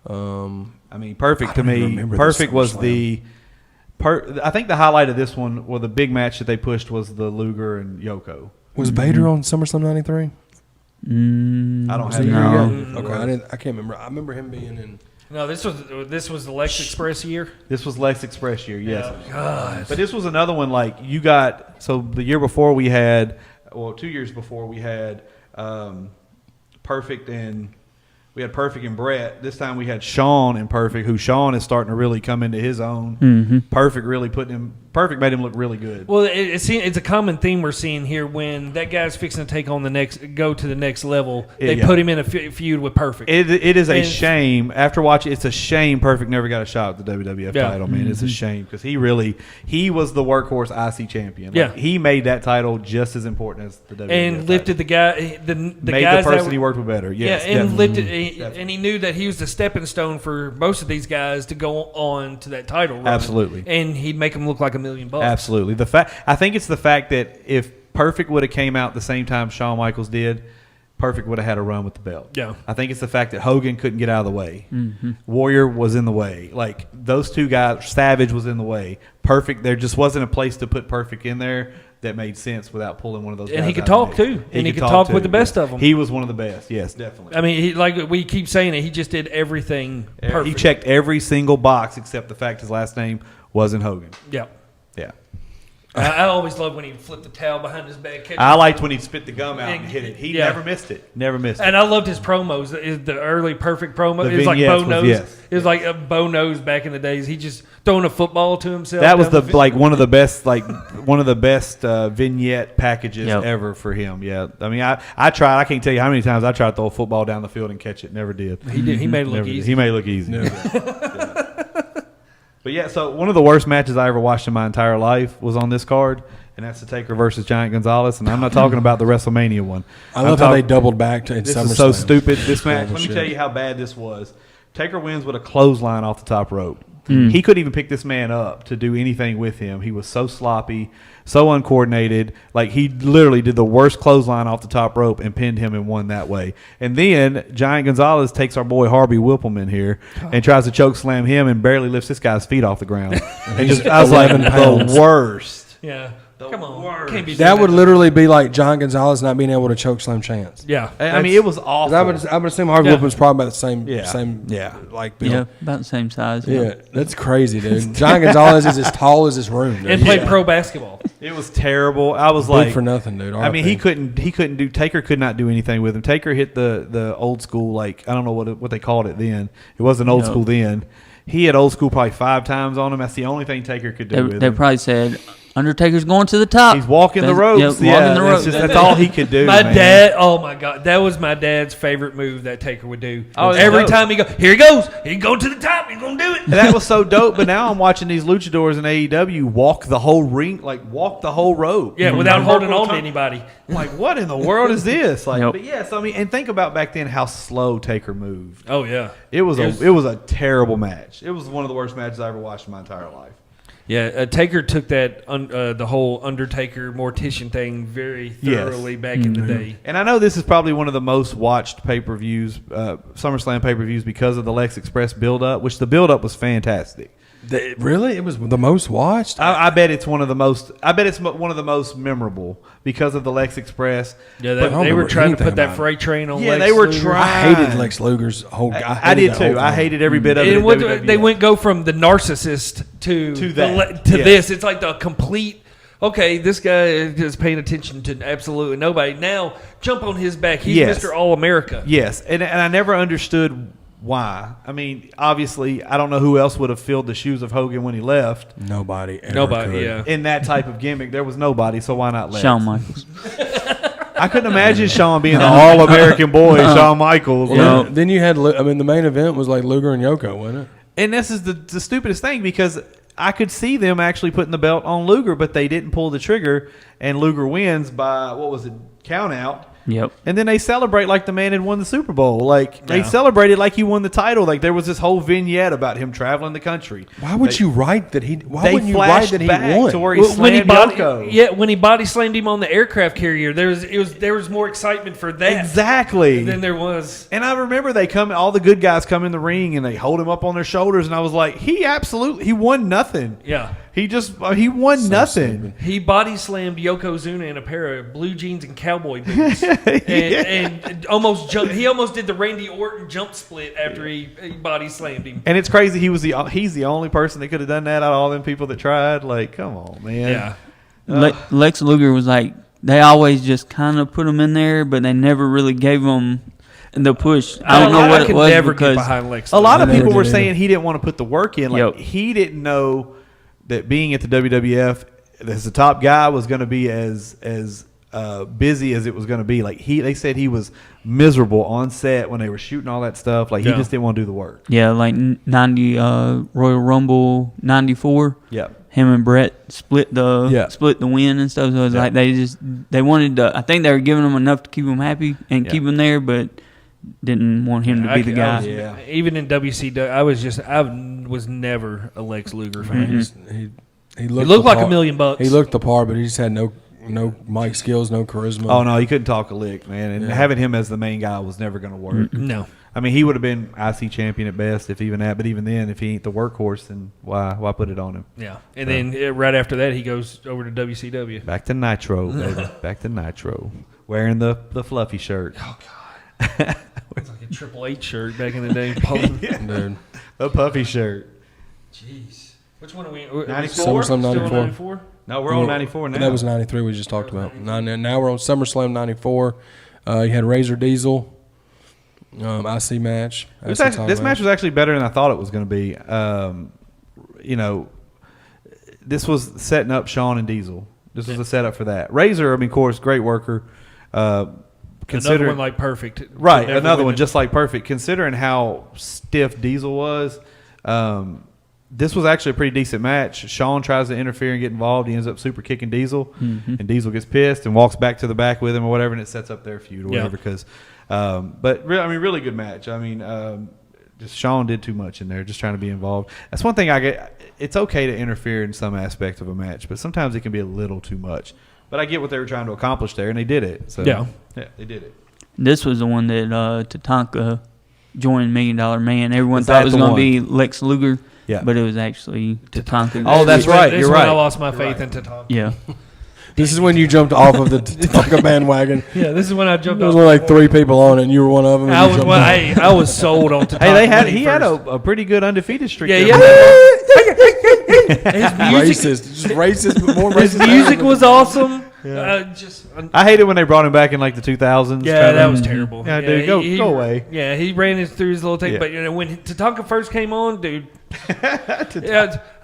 I mean, perfect to don't even me. remember Perfect the was SummerSlam. I think the highlight of this one, well, the big match that they pushed was the Luger and Yoko. Was Vader on SummerSlam '93? I don't have No. it. Okay, I can't remember. I remember him being in. No, this was the Lex Express year. This was Lex Express year, yes. God. But this was another one like you got. So the year before we had, 2 years before we had Perfect and Brett. This time we had Shawn and Perfect, who Shawn is starting to really come into his own. Mm-hmm. Perfect made him look really good. Well, it's a common theme we're seeing here when that guy's fixing to go to the next level. They Yeah. put him in a feud with Perfect. It is a And- shame. After watching, it's a shame Perfect never got a shot at the WWF Yeah. title, man. It's a shame because he was the workhorse IC champion. Like, Yeah. he made that title just as important as the WWF and lifted the guy, the made guys the person that he worked with better. Yes, yeah, and definitely. lifted, and he knew that he was the stepping stone for most of these guys to go on to that title run. Absolutely. And he'd make them look like $1 million. Absolutely. I think it's the fact that if Perfect would have came out the same time Shawn Michaels did, Perfect would have had a run with the belt. Yeah. I think it's the fact that Hogan couldn't get out of the way. Mm-hmm. Warrior was in the way. Like those two guys, Savage was in the way. Perfect, there just wasn't a place to put Perfect in there that made sense without pulling one of those guys And he could out talk, of the mix. too. And he could talk with the best of 'em. He was one of the best. Yes, definitely. I mean, like we keep saying it, he just did everything perfect. He checked every single box except the fact his last name wasn't Hogan. Yeah. Yeah. I always loved when he flipped the towel behind his back. I liked when he spit the gum out and hit it. He never missed it. Never missed it. And I loved his promos. The early Perfect promo. It was like vignettes Bo Nose. yes. It was like a Bo Nose back in the days. He just throwing a football to himself. That was one of the best vignette packages ever for him. Yeah, I mean, I tried. I can't tell you how many times I tried to throw a football down the field and catch it. Never did. He did. He made it look easy. He made it look easy. Yeah. But yeah, so one of the worst matches I ever watched in my entire life was on this card, and that's the Taker versus Giant Gonzalez. And I'm not talking about the WrestleMania one. I love how they doubled back to this SummerSlam. is so stupid. This match. Let me shit. tell you how bad this was. Taker wins with a clothesline off the top rope. He couldn't even pick this man up to do anything with him. He was so sloppy, so uncoordinated. Like, he literally did the worst clothesline off the top rope and pinned him and won that way. And then Giant Gonzalez takes our boy Harvey Whippleman here and tries to choke slam him and barely lifts this guy's feet off the ground. And just, I was like, the worst. Yeah. Come on. Can't be That would literally be like Giant Gonzalez not being able to choke slam Chance. Yeah. I mean, it was awful. I would assume Harvey Whippleman's probably about the same, like build. Yeah, about the same size. Yeah, that's crazy, dude. Giant Gonzalez is as tall as this room, dude. And played pro basketball. It was terrible. I was Big like, for nothing, dude. I mean, he couldn't do. Taker could not do anything with him. Taker hit the old school, like, I don't know what they called it then. It wasn't old school then. He had old school probably 5 times on him. That's the only thing Taker could do. They probably said, Undertaker's going to the top. He's walking the ropes. Walking the ropes. That's all he could do. My dad, oh my God, that was my dad's favorite move that Taker would do. Oh, every time he go, here he goes, he's going to the top, he's gonna do it. And that was so dope. But now I'm watching these luchadors in AEW walk the whole ring, like walk the whole rope. Yeah, without holding on to anybody. I'm like, what in the world is this? Like, Yep. but yeah. So I mean, and think about back then how slow Taker moved. Oh yeah, It was a terrible match. It was one of the worst matches I ever watched in my entire life. yeah. Taker took that the whole Undertaker mortician thing very thoroughly back in the day. And I know this is probably one of the most watched pay-per-views, SummerSlam pay-per-views, because of the Lex Express build-up, which the build-up was fantastic. Really? It was the most watched? I bet it's one of the most. I bet it's one of the most memorable because of the Lex Express. Yeah, But I don't they were remember trying to anything put that about it. freight train on. Yeah, Lex they were Luger. trying. I hated Lex Luger's whole guy. I did too. I hated every bit of it. And at WWF. they went go from the narcissist to that. this. It's like the complete. Okay, this guy is paying attention to absolutely nobody. Now jump on his back. He's Yes. Mr. All America. Yes, and I never understood why. I mean, obviously, I don't know who else would have filled the shoes of Hogan when he left. Nobody ever Nobody. could. Yeah. In that type of gimmick, there was nobody, so why not Lex? Shawn Michaels. I couldn't imagine Shawn being the all-American boy, Shawn Michaels. Well, then you had, I mean, the main event was like Luger and Yoko, wasn't it? And this is the stupidest thing, because I could see them actually putting the belt on Luger, but they didn't pull the trigger, and Luger wins by, what was it, count out. Yep. And then they celebrate like the man had won the Super Bowl. Like, they celebrated like he won the title. Like, there was this whole vignette about him traveling the country. Why would you write that he? Why They wouldn't you write flashed that he back won? to where he When he slammed Yoko. when he body slammed him on the aircraft carrier, there was more excitement for that Exactly. than there was. And I remember all the good guys come in the ring and they hold him up on their shoulders, and I was like, he won nothing. Yeah. He won nothing. stupid. He body slammed Yokozuna in a pair of blue jeans and cowboy boots, and almost jumped. He almost did the Randy Orton jump split after he body slammed him. And it's crazy. He's the only person that could have done that out of all them people that tried. Like, come on, man. Yeah, Lex Luger was like, they always just kind of put him in there, but they never really gave him the push. I don't know what it was never get because behind Lex. A lot of Never people were did saying either. he didn't want to put the work in. Like, Yep. he didn't know that being at the WWF as the top guy was going to be as busy as it was going to be. Like, they said he was miserable on set when they were shooting all that stuff. Like, he just didn't want to do the work. yeah, like 90 Royal Rumble 94. Yep. Him and Brett split the Yeah. win and stuff. So it was like they wanted to. I think they were giving him enough to keep him happy and keep him there, but didn't want him to be the guy. Even in WCW, I was never a Lex Luger fan. He He looked the like part. $1 million. He looked the part, but he just had no mic skills, no charisma. Oh, no, he couldn't talk a lick, man. And having him as the main guy was never going to work. No. I mean, he would have been IC champion at best, if even that. But even then, if he ain't the workhorse, then why put it on him? Yeah. And then right after that, he goes over to WCW. Back to Nitro, baby. Back to Nitro. Wearing the fluffy shirt. Oh, God. It's like a Triple H shirt back in the day. Dude. A puffy shirt. Jeez. Which one are we? 94? SummerSlam Still 94. 94? No, we're on 94 now. That was 93 we just talked about. Now we're on SummerSlam 94. You had Razor Diesel. IC match. This match was actually better than I thought it was going to be. This was setting up Shawn and Diesel. This was a setup for that. Razor, I mean, of course, great worker. Another one like Perfect. Right, another one just like Perfect. Considering how stiff Diesel was, this was actually a pretty decent match. Shawn tries to interfere and get involved. He ends up super kicking Diesel, and Diesel gets pissed and walks back to the back with him or whatever, and it sets up their feud or whatever. Because, really good match. I mean, just Shawn did too much in there, just trying to be involved. That's one thing I get. It's okay to interfere in some aspect of a match, but sometimes it can be a little too much. But I get what they were trying to accomplish there, and they did it. So yeah, they did it. This was the one that Tatanka joined $1 Million Man. Everyone thought it was going to be Lex Luger, but it was actually Tatanka. Oh, that's right. You're right. I lost my faith in Tatanka. Yeah. This is when you jumped off of the Tatanka bandwagon. Yeah, this is when I jumped There off. was like 3 people on it, and you were one of them. I was sold on Tatanka. Hey, he had a pretty good undefeated streak. Yeah. Racist. Just racist, but more racist. His music was awesome. I hated when they brought him back in like the 2000s. Yeah, that was terrible. Yeah, dude, go away. Yeah, he ran through his little thing. Yeah. But when Tatanka first came on, dude,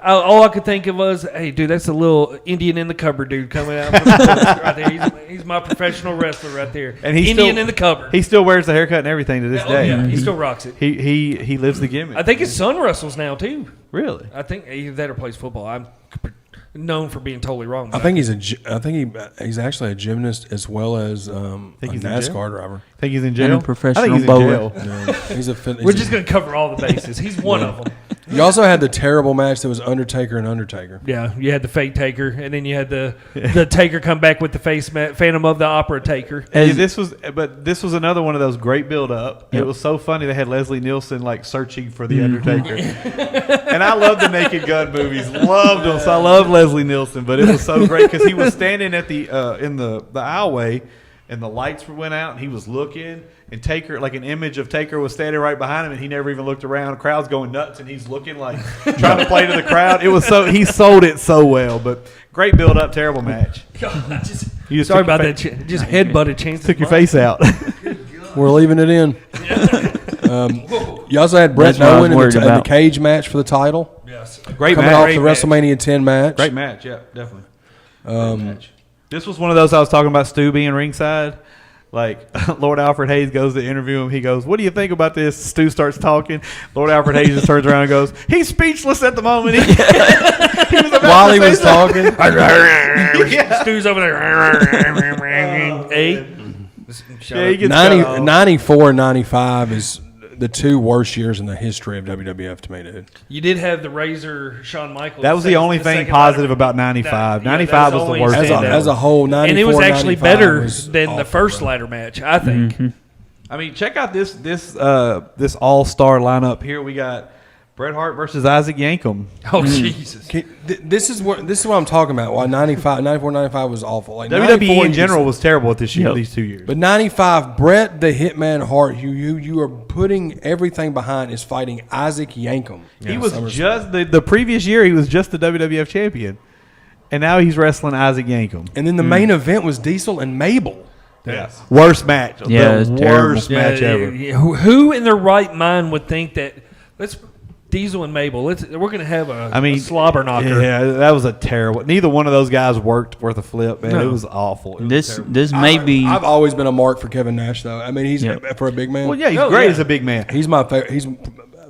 all I could think of was, hey, dude, that's a little Indian in the cupboard dude coming out from the right there. He's my professional wrestler right there. And he's Indian in the cupboard. He still wears the haircut and everything to this day. Yeah, he still rocks it. He lives the gimmick. I think his son wrestles now too. Really? I think either that or plays football. I'm known for being totally wrong. I think he's actually a gymnast as well as a NASCAR driver. Think he's in jail? And a professional bowler. We're just going to cover all the bases. He's one of them. You also had the terrible match that was Undertaker and Undertaker. Yeah, you had the fake Taker, and then you had the Taker come back with the Phantom of the Opera Taker. This was another one of those great build up. Yep. It was so funny. They had Leslie Nielsen like searching for the Undertaker, and I love the Naked Gun movies. Loved them, so I love Leslie Nielsen. But it was so great because he was standing at the in the aisleway, and the lights went out, and he was looking. And Taker, like an image of Taker was standing right behind him, and he never even looked around. The crowd's going nuts, and he's looking like trying to play to the crowd. It was he sold it so well. But great build up, terrible match. Sorry about that. Just headbutted Chance. Took your face out. We're leaving it in. You also had Brett Owen in the cage match for the title. Yes, great match. Coming off the WrestleMania 10 match. Great match, yeah, definitely. Match. This was one of those I was talking about. Stu being ringside. Like, Lord Alfred Hayes goes to interview him. He goes, "What do you think about this?" Stu starts talking. Lord Alfred Hayes just turns around and goes, "He's speechless at the moment." He was while he was talking. Stu's over there. 94 and 95 is the 2 worst years in the history of WWF to me, dude. You did have the Razor Shawn Michaels. That was the only thing positive about 95. 95 was the worst. As a whole, 94, and it was actually better than the first ladder match, I think. Mm-hmm. I mean, check out this all-star lineup here. We got Bret Hart versus Isaac Yankem. Oh, Jesus. This is what I'm talking about. Why 94, 95 was awful. Like WWE in general was terrible at this year, these 2 years. But 95, Bret the Hitman Hart, you are putting everything behind, is fighting Isaac Yankem. He was just the previous year. He was just the WWF champion, and now he's wrestling Isaac Yankem. And then the main event was Diesel and Mabel. Yes, worst match. Yeah, the worst match ever. Who in their right mind would think that? Diesel and Mabel. We're going to have a slobber knocker. Yeah, that was a terrible. Neither one of those guys worked worth a flip, man. No. It was awful. This may be. I've always been a mark for Kevin Nash, though. I mean, he's for a big man. Well, yeah, he's great as a big man. He's my favorite. He's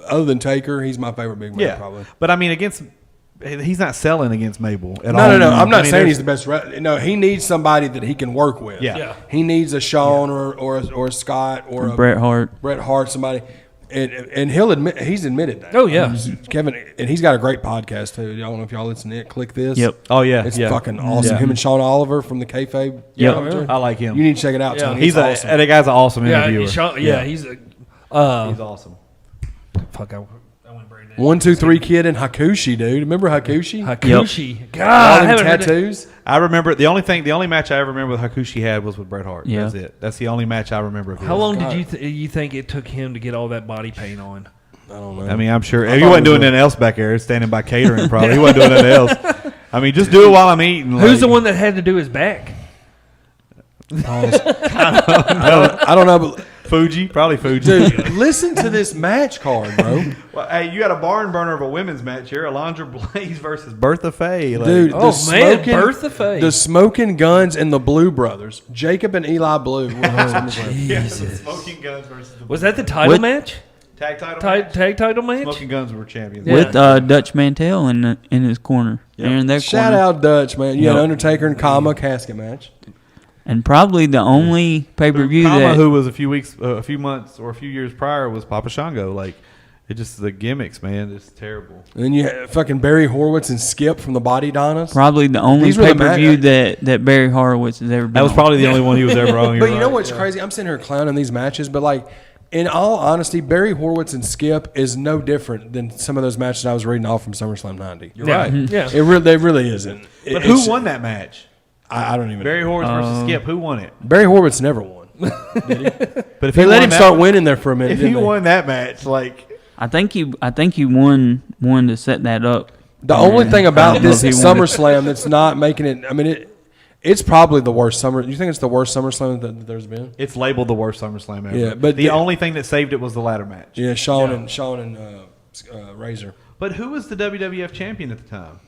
other than Taker, he's my favorite big man, probably. But I mean, he's not selling against Mabel at all. No. I'm not saying he's the best. No, he needs somebody that he can work with. Yeah. He needs a Shawn or a Scott or a Bret Hart. Bret Hart, somebody. And he's admitted that. Oh, yeah. Kevin, and he's got a great podcast, too. I don't know if y'all listen to it. Click This. Yep. Oh, yeah. It's fucking awesome. Him and Sean Oliver from the Kayfabe. Yep. I like him. You need to check it out, Tony. He's awesome. That guy's an awesome interviewer. He's awesome. Fuck, I went brain dead. 1, 2, 3 Kid and Hakushi, dude. Remember Hakushi? Hakushi. God, all them tattoos. I remember the only match I ever remember with Hakushi had was with Bret Hart. Yeah. That's it. That's the only match I remember of his. How long did you think it took him to get all that body paint on? I don't know. I mean, I'm sure he wasn't doing nothing else back there, standing by catering. Probably he wasn't doing nothing else. I mean, just do it while I'm eating. Who's the one that had to do his back? I don't know, but Fuji? Probably Fuji. dude, listen to this match card, bro. Well, hey, you got a barn burner of a women's match here. Alondra Blaze versus Bertha Faye. Like, Dude, Oh, the man, smoking, Bertha Faye. the Smoking Guns and the Blue Brothers, Jacob and Eli Blue. yeah, the Smoking Guns versus the Was that the title With- match? tag title match. Tag title match? Smoking Guns were champions. Yeah. With Dutch Mantel in his corner. They're in their Shout corner. out Dutch, man. You had Yep. Undertaker and Kama casket match. And probably the only pay-per-view Kama, that... who was a few months or a few years prior, was Papa Shango. Like, it just the gimmicks, man. It's terrible. And then you had fucking Barry Horowitz and Skip from the Body Donnas. Probably the only These were the pay-per-view match- that Barry Horowitz has ever been That was on. probably the only one he was ever on. But you know what's crazy? I'm sitting here clowning these matches, but like, in all honesty, Barry Horowitz and Skip is no different than some of those matches I was reading off from SummerSlam '90. You're Yeah. right. Yeah. They really isn't. But It's- who won that match? I don't even. Barry Horowitz versus Skip. Who won it? Barry Horowitz never won. But if They he let won him that start one- winning there for a minute. If didn't he they? won that match, like, I think he won to set that up. The only thing I about don't know this if he won it. SummerSlam that's not making it. I mean, it's probably the worst summer. You think it's the worst SummerSlam that there's been? it's labeled the worst SummerSlam ever. Yeah, but the only thing that saved it was the ladder match. Yeah, Shawn and Razor. But who was the WWF champion at the time?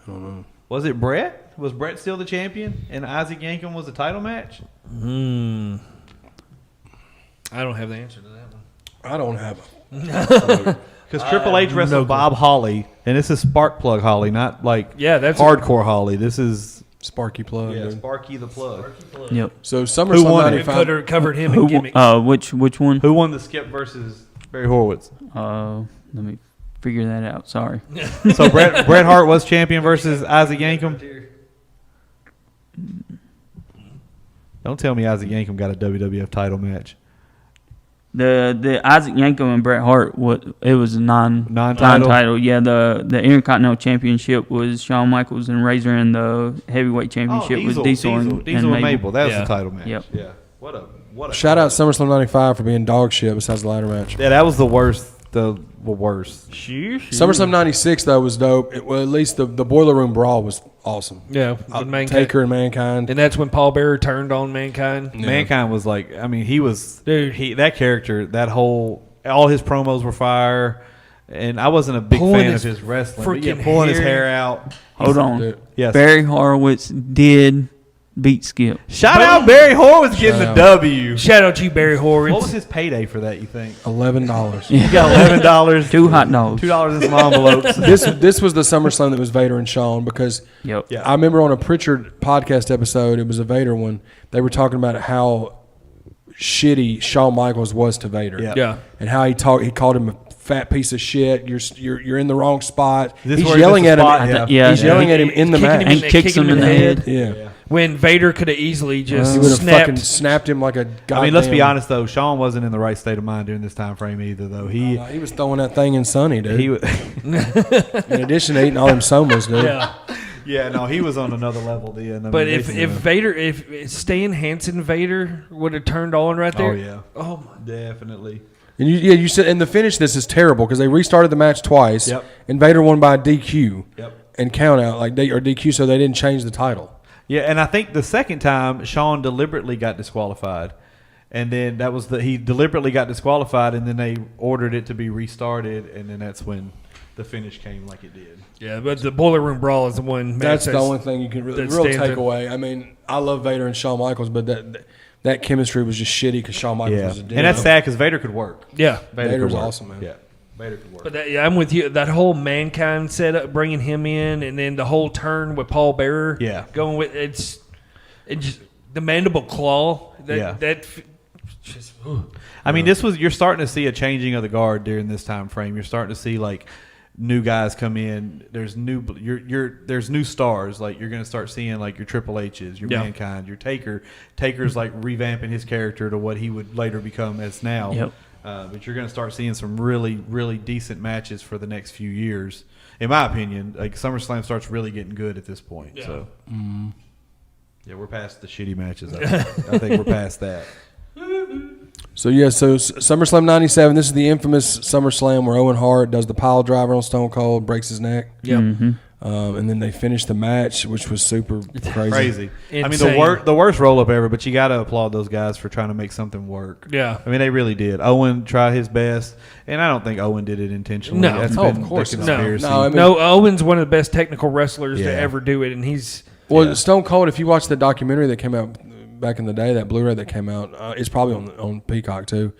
I don't know. Was it Brett? Was Brett still the champion? And Isaac Yankem was the title match? I don't have the answer to that one. I don't have a. Because Triple H wrestled Bob Holly, and this is Spark Plug Holly, not like that's hardcore Holly. This is Sparky Plug. dude. Sparky the Plug. Yep. So SummerSlam won it? '95. Covered him in gimmick. Which one? Who won the Skip versus Barry Horowitz? Let me figure that out. Sorry. So Bret Hart was champion versus Isaac Yankem. Don't tell me Isaac Yankem got a WWF title match. The Isaac Yankem and Bret Hart, it was a Non-title? non-title. Yeah, the Intercontinental Championship was Shawn Michaels and Razor, and the Heavyweight Championship was Diesel and Mabel. That was Yeah. the title match. Yep. Yeah. What a Shout out SummerSlam '95 for being dog shit. Besides the ladder match. Yeah, that was the worst. The worst. SummerSlam '96 though was dope. Well, at least the Boiler Room Brawl was awesome. Yeah, with Mankind. Taker and Mankind. And that's when Paul Bearer turned on Mankind. Mankind was like, I mean, he was, Dude. that character, all his promos were fire, and I wasn't a big Pulling fan his of his wrestling. But freaking pulling his hair. hair out. Hold on. Dude. Yes. Barry Horowitz did beat Skip. Shout out Barry Horowitz getting the Shout W. Shout out to you, Barry Horowitz. What was his payday for that, you think? $11. He got $11. 2 hot dogs. $2 in some envelopes. This was the SummerSlam that was Vader and Shawn because Yep. Yeah. I remember on a Pritchard podcast episode, it was a Vader one. They were talking about how shitty Shawn Michaels was to Vader. Yeah. Yeah. And how he called him a fat piece of shit. You're in the wrong spot. This He's where he yelling missed at the him. spot, yeah. He's yelling at him in the Kicking match. him And kicks him in the head. Yeah. When Vader could have easily just He would have snapped. fucking snapped him like a goddamn. I mean, let's be honest, though. Shawn wasn't in the right state of mind during this time frame either, though. He was throwing that thing in Sonny, dude. he in addition to eating all them somas, dude. Yeah. Yeah, no, he was on another level then. I But mean, if Stan Hansen Vader would have turned on right there. Oh, yeah. Oh, my. Definitely. And you said, and the finish this is terrible because they restarted the match twice. Yep. And Vader won by DQ. Yep. And count out or DQ, so they didn't change the title. Yeah, and I think the second time Shawn deliberately got disqualified, and then he deliberately got disqualified, and then they ordered it to be restarted, and then that's when the finish came like it did. Yeah, but the Boiler Room Brawl is the one. That's the only thing you can really that real stands take out. away. I mean, I love Vader and Shawn Michaels, but that chemistry was just shitty because Shawn Michaels Yeah, was a dick. and that's sad because Vader could work. Yeah. Vader's could work. awesome, man. Yeah, Vader could work. But I'm with you. That whole Mankind setup, bringing him in, and then the whole turn with Paul Bearer. Yeah. Going with it's just the mandible claw. Yeah. Just, I mean, you're starting to see a changing of the guard during this time frame. You're starting to see like new guys come in. There's there's new stars. Like you're going to start seeing like your Triple H's, your Yeah. Mankind, your Taker. Taker's like revamping his character to what he would later become as now. Yep. But you're going to start seeing some really, really decent matches for the next few years. In my opinion, like SummerSlam starts really getting good at this point. Yeah. So, yeah, we're past the shitty matches. I think we're past that. So SummerSlam '97. This is the infamous SummerSlam where Owen Hart does the pile driver on Stone Cold, breaks his neck. Yep. And then they finished the match, which was super crazy. I mean, Insane. the worst roll up ever, but you got to applaud those guys for trying to make something work. Yeah. I mean, they really did. Owen tried his best, and I don't think Owen did it intentionally. No. That's Oh, been of course the not. conspiracy. No, I mean- No, Owen's one of the best technical wrestlers to Yeah. ever do it, and he's Well, Stone Cold, if you watch the documentary that came out back in the day, that Blu-ray that came out, it's probably on Peacock too.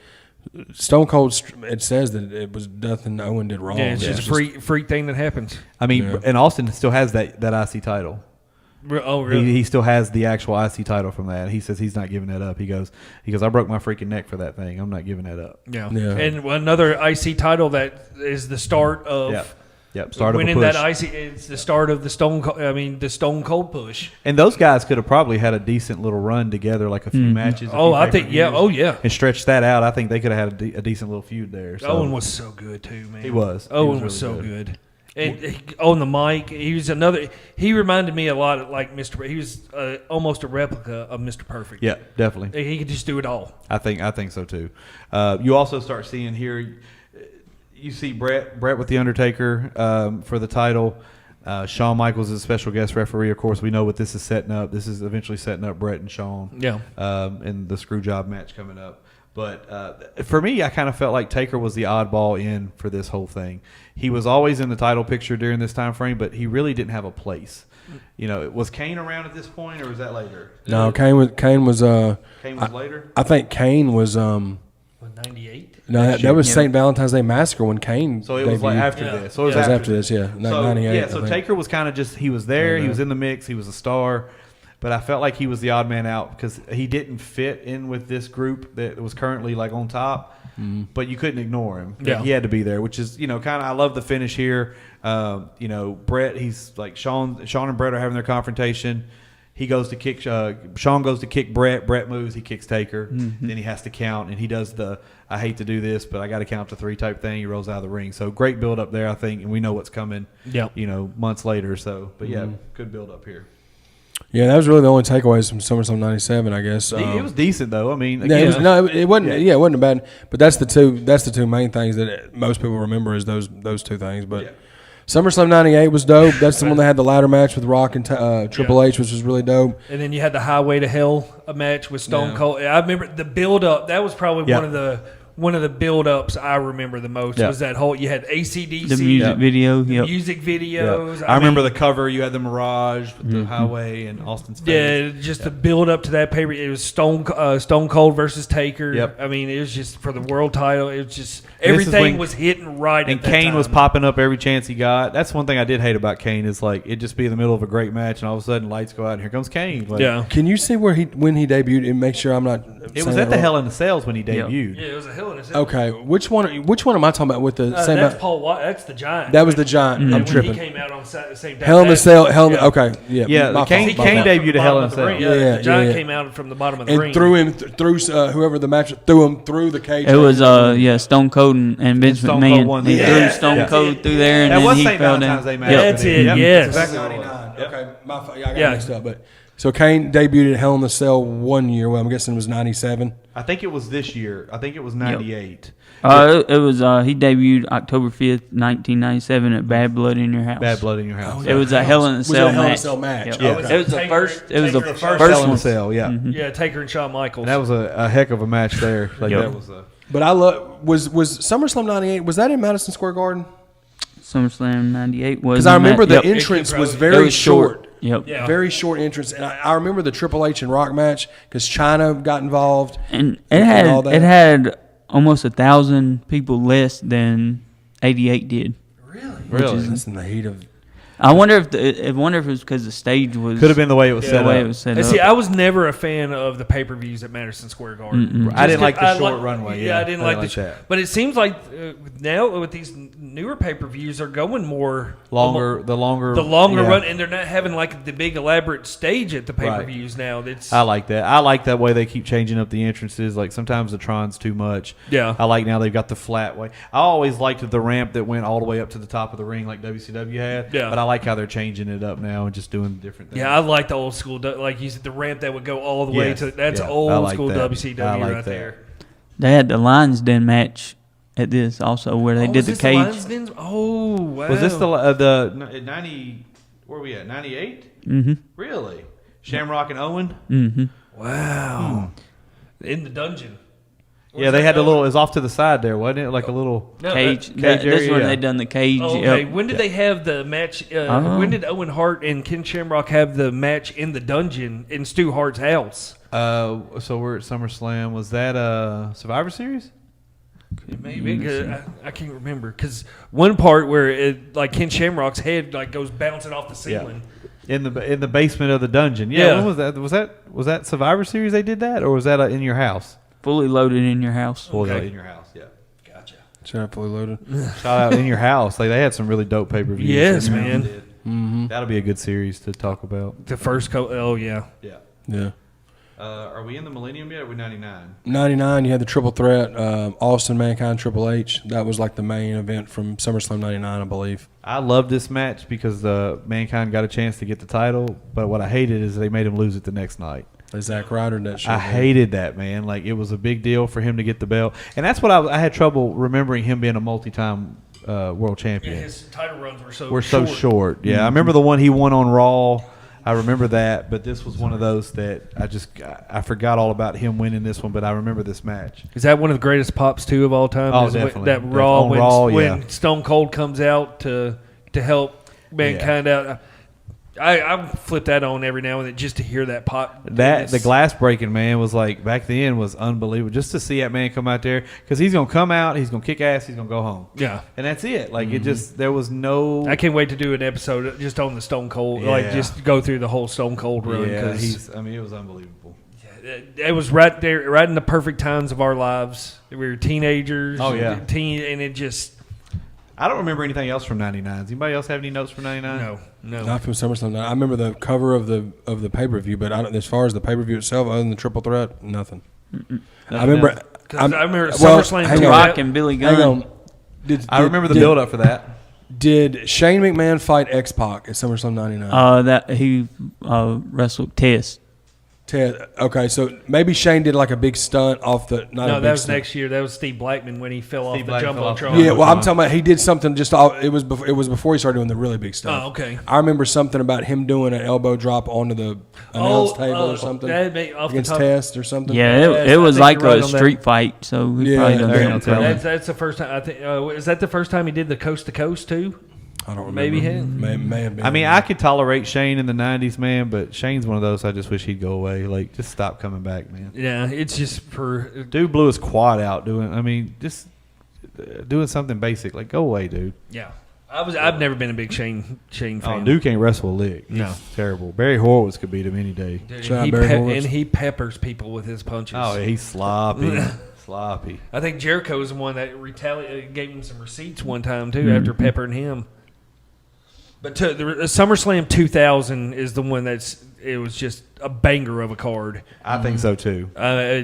Stone Cold, it says that it was nothing Owen did wrong. yeah, it's just a freak thing that happens. I mean, Yeah. and Austin still has that IC title. Oh, really? He still has the actual IC title from that. He says he's not giving that up. He goes, I broke my freaking neck for that thing. I'm not giving that up. Yeah. Yeah. And another IC title that is the start of Yep. Start of a winning push. that IC. It's the start of the the Stone Cold push. And those guys could have probably had a decent little run together, like a few matches. a Oh, few I think pay-per-views, Oh, yeah. and stretched that out. I think they could have had a decent little feud there. So. Owen was so good too, man. He was. He Owen was was really so good. good. And on the mic, he was another. He reminded me a lot of like Mr. He was almost a replica of Mr. Perfect. Yeah, definitely. He could just do it all. I think so too. You also start seeing here. You see Brett with the Undertaker for the title. Shawn Michaels is a special guest referee. Of course, we know what this is setting up. This is eventually setting up Brett and Shawn. Yeah. In the screw job match coming up. But for me, I kind of felt like Taker was the oddball in for this whole thing. He was always in the title picture during this time frame, but he really didn't have a place. You know, was Kane around at this point, or was that later? No, Kane was. Kane was later. I think Kane was. 98. No, that was St. Valentine's Day Massacre when Kane. So it was like debuted. after Yeah. this. So it It was after this, yeah. So, 98. yeah, I so think. Taker was kind of just, he was there, he was in the mix, he was a star, but I felt like he was the odd man out because he didn't fit in with this group that was currently like on top, but you couldn't ignore him. Yeah. He had to be there, which is, kind of, I love the finish here. Brett, he's like, Shawn and Brett are having their confrontation. He goes to kick. Shawn goes to kick Brett. Brett moves. He kicks Taker. Then he has to count, and he does the "I hate to do this, but I got to count to 3" type thing. He rolls out of the ring. So great build up there, I think, and we know what's coming. Yeah. Months later. So, but yeah, good build up here. Yeah, that was really the only takeaways from SummerSlam '97, I guess. It was decent though. I mean, Yeah, again, it wasn't. Yeah, it wasn't bad. But that's the two main things that most people remember is those two things. But SummerSlam '98 was dope. That's the one that had the ladder match with Rock and Triple H, which was really dope. And then you had the Highway to Hell a match with Stone Cold. I remember the build up. That was probably one of the build ups I remember the most. Was that whole you had ACDC, The music video. Yep. music videos. I remember the cover. You had the Mirage with the Highway and Austin's face. Yeah, just the build up to that paper. It was Stone Cold versus Taker. Yep. I mean, it was just for the world title. It was just And this is everything when- was hitting right. And at that Kane was time. popping up every chance he got. That's one thing I did hate about Kane is like it'd just be in the middle of a great match and all of a sudden lights go out and here comes Kane. Like, Yeah. Can you see when he debuted and make sure I'm not? It was at the Hell in the Cells when he debuted. Yeah, it was a Hell in a Cell. Okay, which one am I talking about with the same? That's Paul White. That's the Giant. That was the Giant. I'm when tripping. he came out on the same day. Hell in the Cell. Yeah. Okay, yeah. Yeah, my Kane- fault, my Kane fault. debuted at Hell in a Cell. Yeah, the Giant yeah. came out from the bottom of the and ring. threw him through whoever the match threw him through the cage. It was Stone Cold and Vince Stone Cold won. McMahon. He Yeah. threw Stone Yeah. Cold through there, and That then was he St. fell Valentine's down. Day match. Yep. That's it. Yep. Yes. Exactly. 99. Okay, my fault. Yeah, I got Yeah. mixed up. But so Kane debuted at Hell in the Cell one year. Well, I'm guessing it was '97. I think it was this year. I think it was 98. It was he debuted October 5th, 1997 at Bad Blood in Your House. Bad Blood in Your House. It was a Hell in a Was Cell it a Hell in a match. Cell match? Yep. Yeah. It was the first. It was the Taker- first Hell in a one. Cell, yeah. Yeah, Taker and Shawn Michaels. And that was a heck of a match there. Like Yep. that was a But I love was SummerSlam '98. Was that in Madison Square Garden? SummerSlam '98 was. Because I remember the yep. entrance was It very was short. Yep. Yeah. Very short entrance, and I remember the Triple H and Rock match because China got involved. And and all that. it had almost 1,000 people less than '88 did. really. That's in the heat of. I wonder if it was because the stage was Could have been the way it was the set way up. it was set And up. see, I was never a fan of the pay-per-views at Madison Square Garden. I didn't Just like the 'cause I short runway. Yeah, I didn't like that. But it seems like now with these newer pay-per-views, they're going more Longer, the longer yeah. run, and they're not having like the big elaborate stage at the pay-per-views now. That's I like that. I like that way they keep changing up the entrances. Like sometimes the Tron's too much. Yeah. I like now they've got the flat way. I always liked the ramp that went all the way up to the top of the ring like WCW had. Yeah. But I like how they're changing it up now and just doing different things. yeah, I like the old school, like you said, the ramp that would go all the way Yes, to. That's yeah, I old like school that. WCW I like right that. there. They had the Lions Den match at this also where they did was the this cage. Lions Den? Oh, wow. Was this the 90? Where are we at? 98? Mm-hmm. Really? Shamrock and Owen? Mm-hmm. Wow. In the dungeon. Yeah, they had a little. It was off to the side there, wasn't it? Like a little Cage. cage That's area, when yeah. they done the cage. Oh, okay. Yep. When did they have the match? When did Owen Hart and Ken Shamrock have the match in the dungeon in Stu Hart's house? So we're at SummerSlam. Was that Survivor Series? Maybe 'cause I can't remember because one part where like Ken Shamrock's head like goes bouncing off the ceiling. In the basement of the dungeon. Yeah. Yeah. When was that? Was that Survivor Series they did that, or was that in your house? Fully loaded in your house. Fully Okay. in your house. Yeah. Gotcha. Shout out fully loaded. Shout out in your house. Like they had some really dope pay per views. Yes, man. That'll be a good series to talk about. The first oh yeah. Yeah. Yeah. Are we in the Millennium yet? Or are we 99? 99, you had the triple threat, Austin, Mankind, Triple H. That was like the main event from SummerSlam 99, I believe. I love this match because Mankind got a chance to get the title, but what I hated is they made him lose it the next night. They Zack Ryder that shit. I hated that, man. Like, it was a big deal for him to get the belt. And that's what I had trouble remembering him being a multi-time world champion. Yeah, his title runs were so So short. Yeah, I remember the one he won on Raw. I remember that, but this was one of those that I forgot all about him winning this one, but I remember this match. Is that one of the greatest pops too of all time? Oh, Is when- definitely. That Raw On when, Raw, when yeah. Stone Cold comes out to help Mankind out. I flip that on every now and then just to hear that pop. The glass breaking, man, was like, back then was unbelievable. Just to see that man come out there, because he's going to come out, he's going to kick ass, he's going to go home. Yeah. And that's it. Like, it just, there was no. I can't wait to do an episode just on the Stone Cold, Yeah. like just go through the whole Stone Cold run. Yeah, 'Cause it was unbelievable. it was right there, right in the perfect times of our lives. We were teenagers. Oh, yeah. And it just. I don't remember anything else from 99. Does anybody else have any notes from 99? No. Not from SummerSlam. I remember the cover of the pay per view, but I don't, as far as the pay per view itself, other than the triple threat, nothing. I remember. I remember well, SummerSlam hang to on. Rock and Billy Gunn. Hang on. I remember the build up for that. Did Shane McMahon fight X-Pac at SummerSlam 99? That he wrestled Test. Ted. Okay, so maybe Shane did like a big stunt off the. Not a No, big that was stunt. next year. That was Steve Blackman when he fell off the Blackman fell off the jumbotron. Yeah, well, I'm talking about he did something just. It was before he started doing the really big stuff. Oh, okay. I remember something about him doing an elbow drop onto the announce table or something that'd be off the against top. Test or something. Yeah, Yes, it I was think like you're right a on that. street fight. So he Yeah, probably done there you that. go. probably. That's the first time. I think. Is that the first time he did the coast to coast too? I don't remember. Maybe may have been. I mean, I could tolerate Shane in the 90s, man, but Shane's one of those I just wish he'd go away. Like, just stop coming back, man. Yeah, it's just for. Dude blew his quad out just doing something basic. Like, go away, dude. Yeah, I've never been a big Shane fan. Oh, dude can't wrestle a lick. He's No. terrible. Barry Horowitz could beat him any day. Dude, Shout out he Barry Horowitz. and he peppers people with his punches. Oh, yeah, he's sloppy. Sloppy. I think Jericho was the one that gave him some receipts one time too after peppering him. But the SummerSlam 2000 is the one it was just a banger of a card. I think so, too.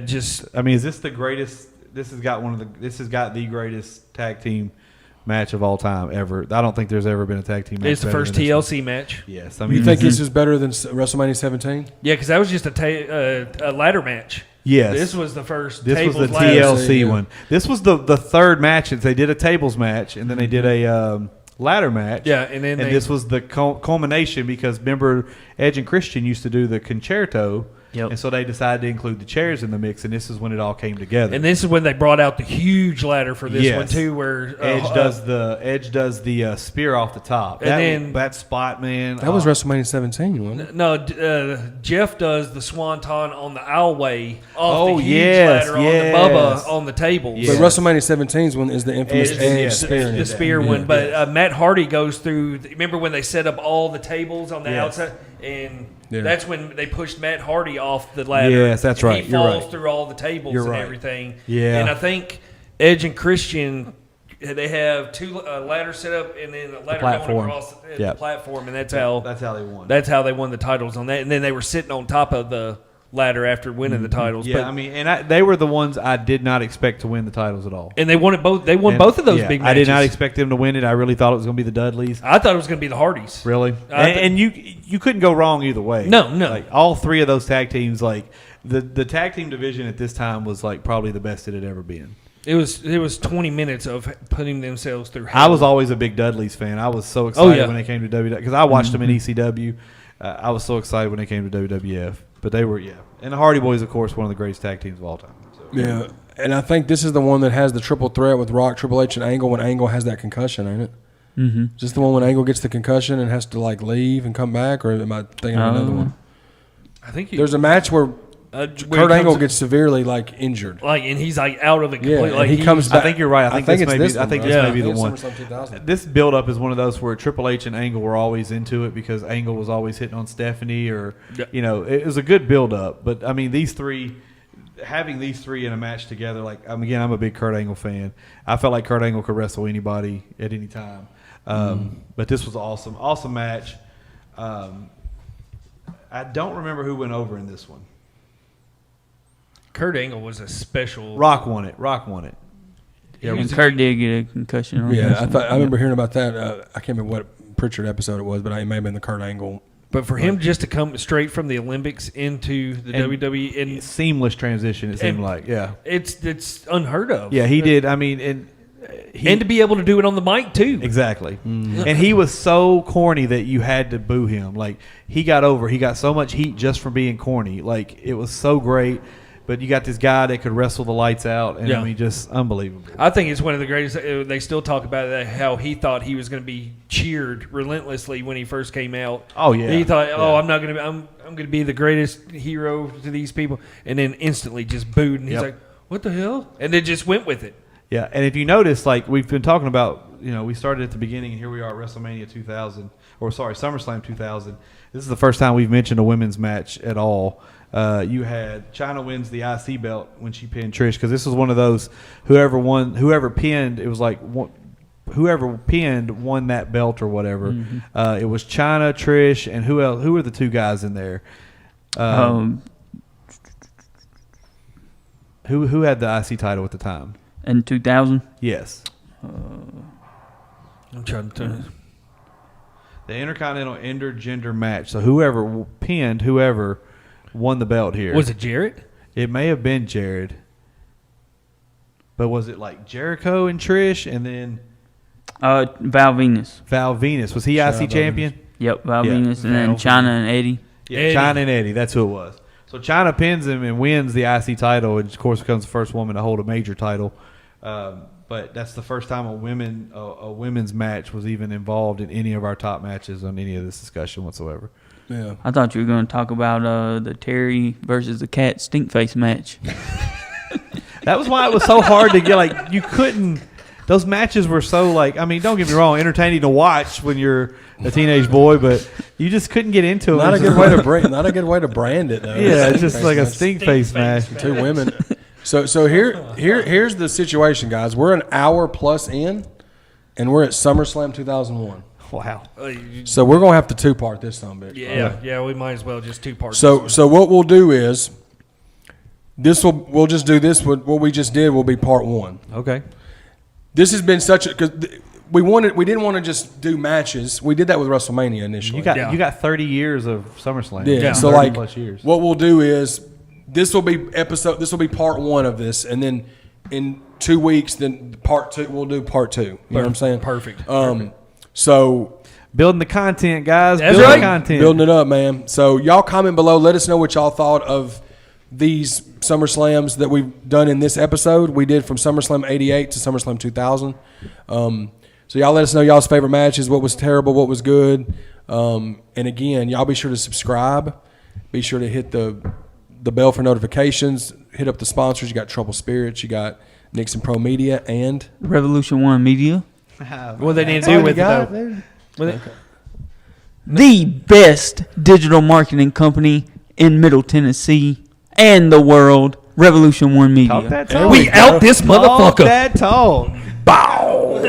Just I mean, is this the greatest? This has got the greatest tag team match of all time ever. I don't think there's ever been a tag team match. it's the better first than this one. TLC match. Yes. I mean, you think this is better than WrestleMania 17? Yeah, because that was just a ladder match. Yes. This was the first. This was tables the ladder. TLC Yeah. one. This was the third match. They did a tables match, and then they did a ladder match. Yeah, and then this was the culmination because remember Edge and Christian used to do the concerto, Yep. and so they decided to include the chairs in the mix, and this is when it all came together. And this is when they brought out the huge ladder for this Yes. one too, where Edge does the spear off the top. And then- that spot, man. That was WrestleMania 17, wasn't it? No, Jeff does the swanton on the aisleway off Oh, the huge yes, ladder yes. on the Bubba on the tables. Yes. But WrestleMania 17's one is the infamous Edge, Edge yeah. spear. The spear Yeah. one, but Matt Hardy goes through. Remember when they set up all the tables on the Yes. outside, and Yeah. that's when they pushed Matt Hardy off the ladder. Yes, that's and right. He You're falls right. through all the tables You're and right. everything. Yeah. and I think Edge and Christian. They have two ladders set up, and then a ladder going platform. across the Yep. platform, and that's how they won. the titles on that. And then they were sitting on top of the ladder after winning the titles. Yeah, but, I mean, and they were the ones I did not expect to win the titles at all. and they won it both. They won And, both of those yeah, big I matches. did not expect them to win it. I really thought it was going to be the Dudleys. I thought it was going to be the Hardys. Really? I And you couldn't go wrong either way. No. Like all three of those tag teams, like the tag team division at this time was like probably the best it had ever been. It was 20 minutes of putting themselves through hell. I was always a big Dudley's fan. I was so excited when they came to WWE because I watched them in ECW. I was so excited when they came to WWF. But they were, and the Hardy Boys, of course, one of the greatest tag teams of all time. So. Yeah, and I think this is the one that has the triple threat with Rock, Triple H, and Angle when Angle has that concussion, ain't it? Mm-hmm. Is this the one when Angle gets the concussion and has to like leave and come back, or am I thinking of another one? I think there's a match where Kurt Angle gets severely like injured, and he's like out of it completely. Yeah, like he comes back. I think you're right. I think this may be the one. SummerSlam This build up is one of those where Triple H and Angle were always into it because Angle was always hitting on Stephanie, or it was a good build up. But I mean, having these three in a match together, like I'm a big Kurt Angle fan. I felt like Kurt Angle could wrestle anybody at any time. But this was awesome match. I don't remember who went over in this one. Kurt Angle was a special. Rock won it. Yeah, and Kurt did get a concussion. I remember hearing about that. I can't remember what Pritchard episode it was, but it may have been the Kurt Angle. But for him just to come straight from the Olympics into the WWE, and seamless transition, it seemed like, it's unheard of. Yeah, he did. I mean, and to be able to do it on the mic too. Exactly. And he was so corny that you had to boo him. Like he got so much heat just from being corny. Like it was so great. But you got this guy that could wrestle the lights out, and I mean, just unbelievable. I think it's one of the greatest. They still talk about it, how he thought he was going to be cheered relentlessly when he first came out. Oh yeah, he thought, I'm not going to. I'm going to be the greatest hero to these people, and then instantly just booed, and he's like, "What the hell?" And then just went with it. Yeah, and if you notice, like we've been talking about, we started at the beginning, and here we are at WrestleMania 2000, SummerSlam 2000. This is the first time we've mentioned a women's match at all. You had Chyna wins the IC belt when she pinned Trish, because this was one of those whoever pinned, it was like whoever pinned won that belt or whatever. Mm-hmm. It was Chyna, Trish, and who else? Who were the two guys in there? Who had the IC title at the time? In 2000? Yes. I'm trying to. The Intercontinental Intergender match. So whoever pinned whoever won the belt here. Was it Jarrett? It may have been Jared. But was it like Jericho and Trish and then Val Venus. Val Venus. Was he IC champion? Yep, Val Venus, and then Chyna and Eddie. Yeah, Chyna and Eddie. That's who it was. So Chyna pins him and wins the IC title, and of course becomes the first woman to hold a major title. But that's the first time a women's match was even involved in any of our top matches on any of this discussion whatsoever. Yeah, I thought you were going to talk about the Terry versus the Cat Stinkface match. That was why it was so hard to get. Like you couldn't. Those matches were so like. I mean, don't get me wrong, entertaining to watch when you're a teenage boy, but you just couldn't get into it. Not a good way to brand it though. Yeah, it's just like a stink-face match. Two women. So here's the situation, guys. We're an hour plus in, and we're at SummerSlam 2001. Wow. So we're gonna have to two-part this son bitch. Yeah, we might as well just two-part. So what we'll do is we'll just do this. What we just did will be part one. Okay. This has been such a because we didn't want to just do matches. We did that with WrestleMania initially. You got 30 years of SummerSlam. Yeah. So 30 like plus years. What we'll do is this will be part one of this, and then in 2 weeks, then part two we'll do part two. You know what I'm saying? Perfect. So building the content, guys. That's building right. the content. Building it up, man. So y'all comment below. Let us know what y'all thought of these SummerSlams that we've done in this episode. We did from SummerSlam 88 to SummerSlam 2000. So y'all let us know y'all's favorite matches, what was terrible, what was good. And again, y'all be sure to subscribe. Be sure to hit the bell for notifications. Hit up the sponsors. You got Trouble Spirits. You got Nixon Pro Media and Revolution One Media. What they need to do with it, though. The best digital marketing company in Middle Tennessee and the world. Revolution One Media. Talk that talk. We out this motherfucker. Talk that talk. Bow.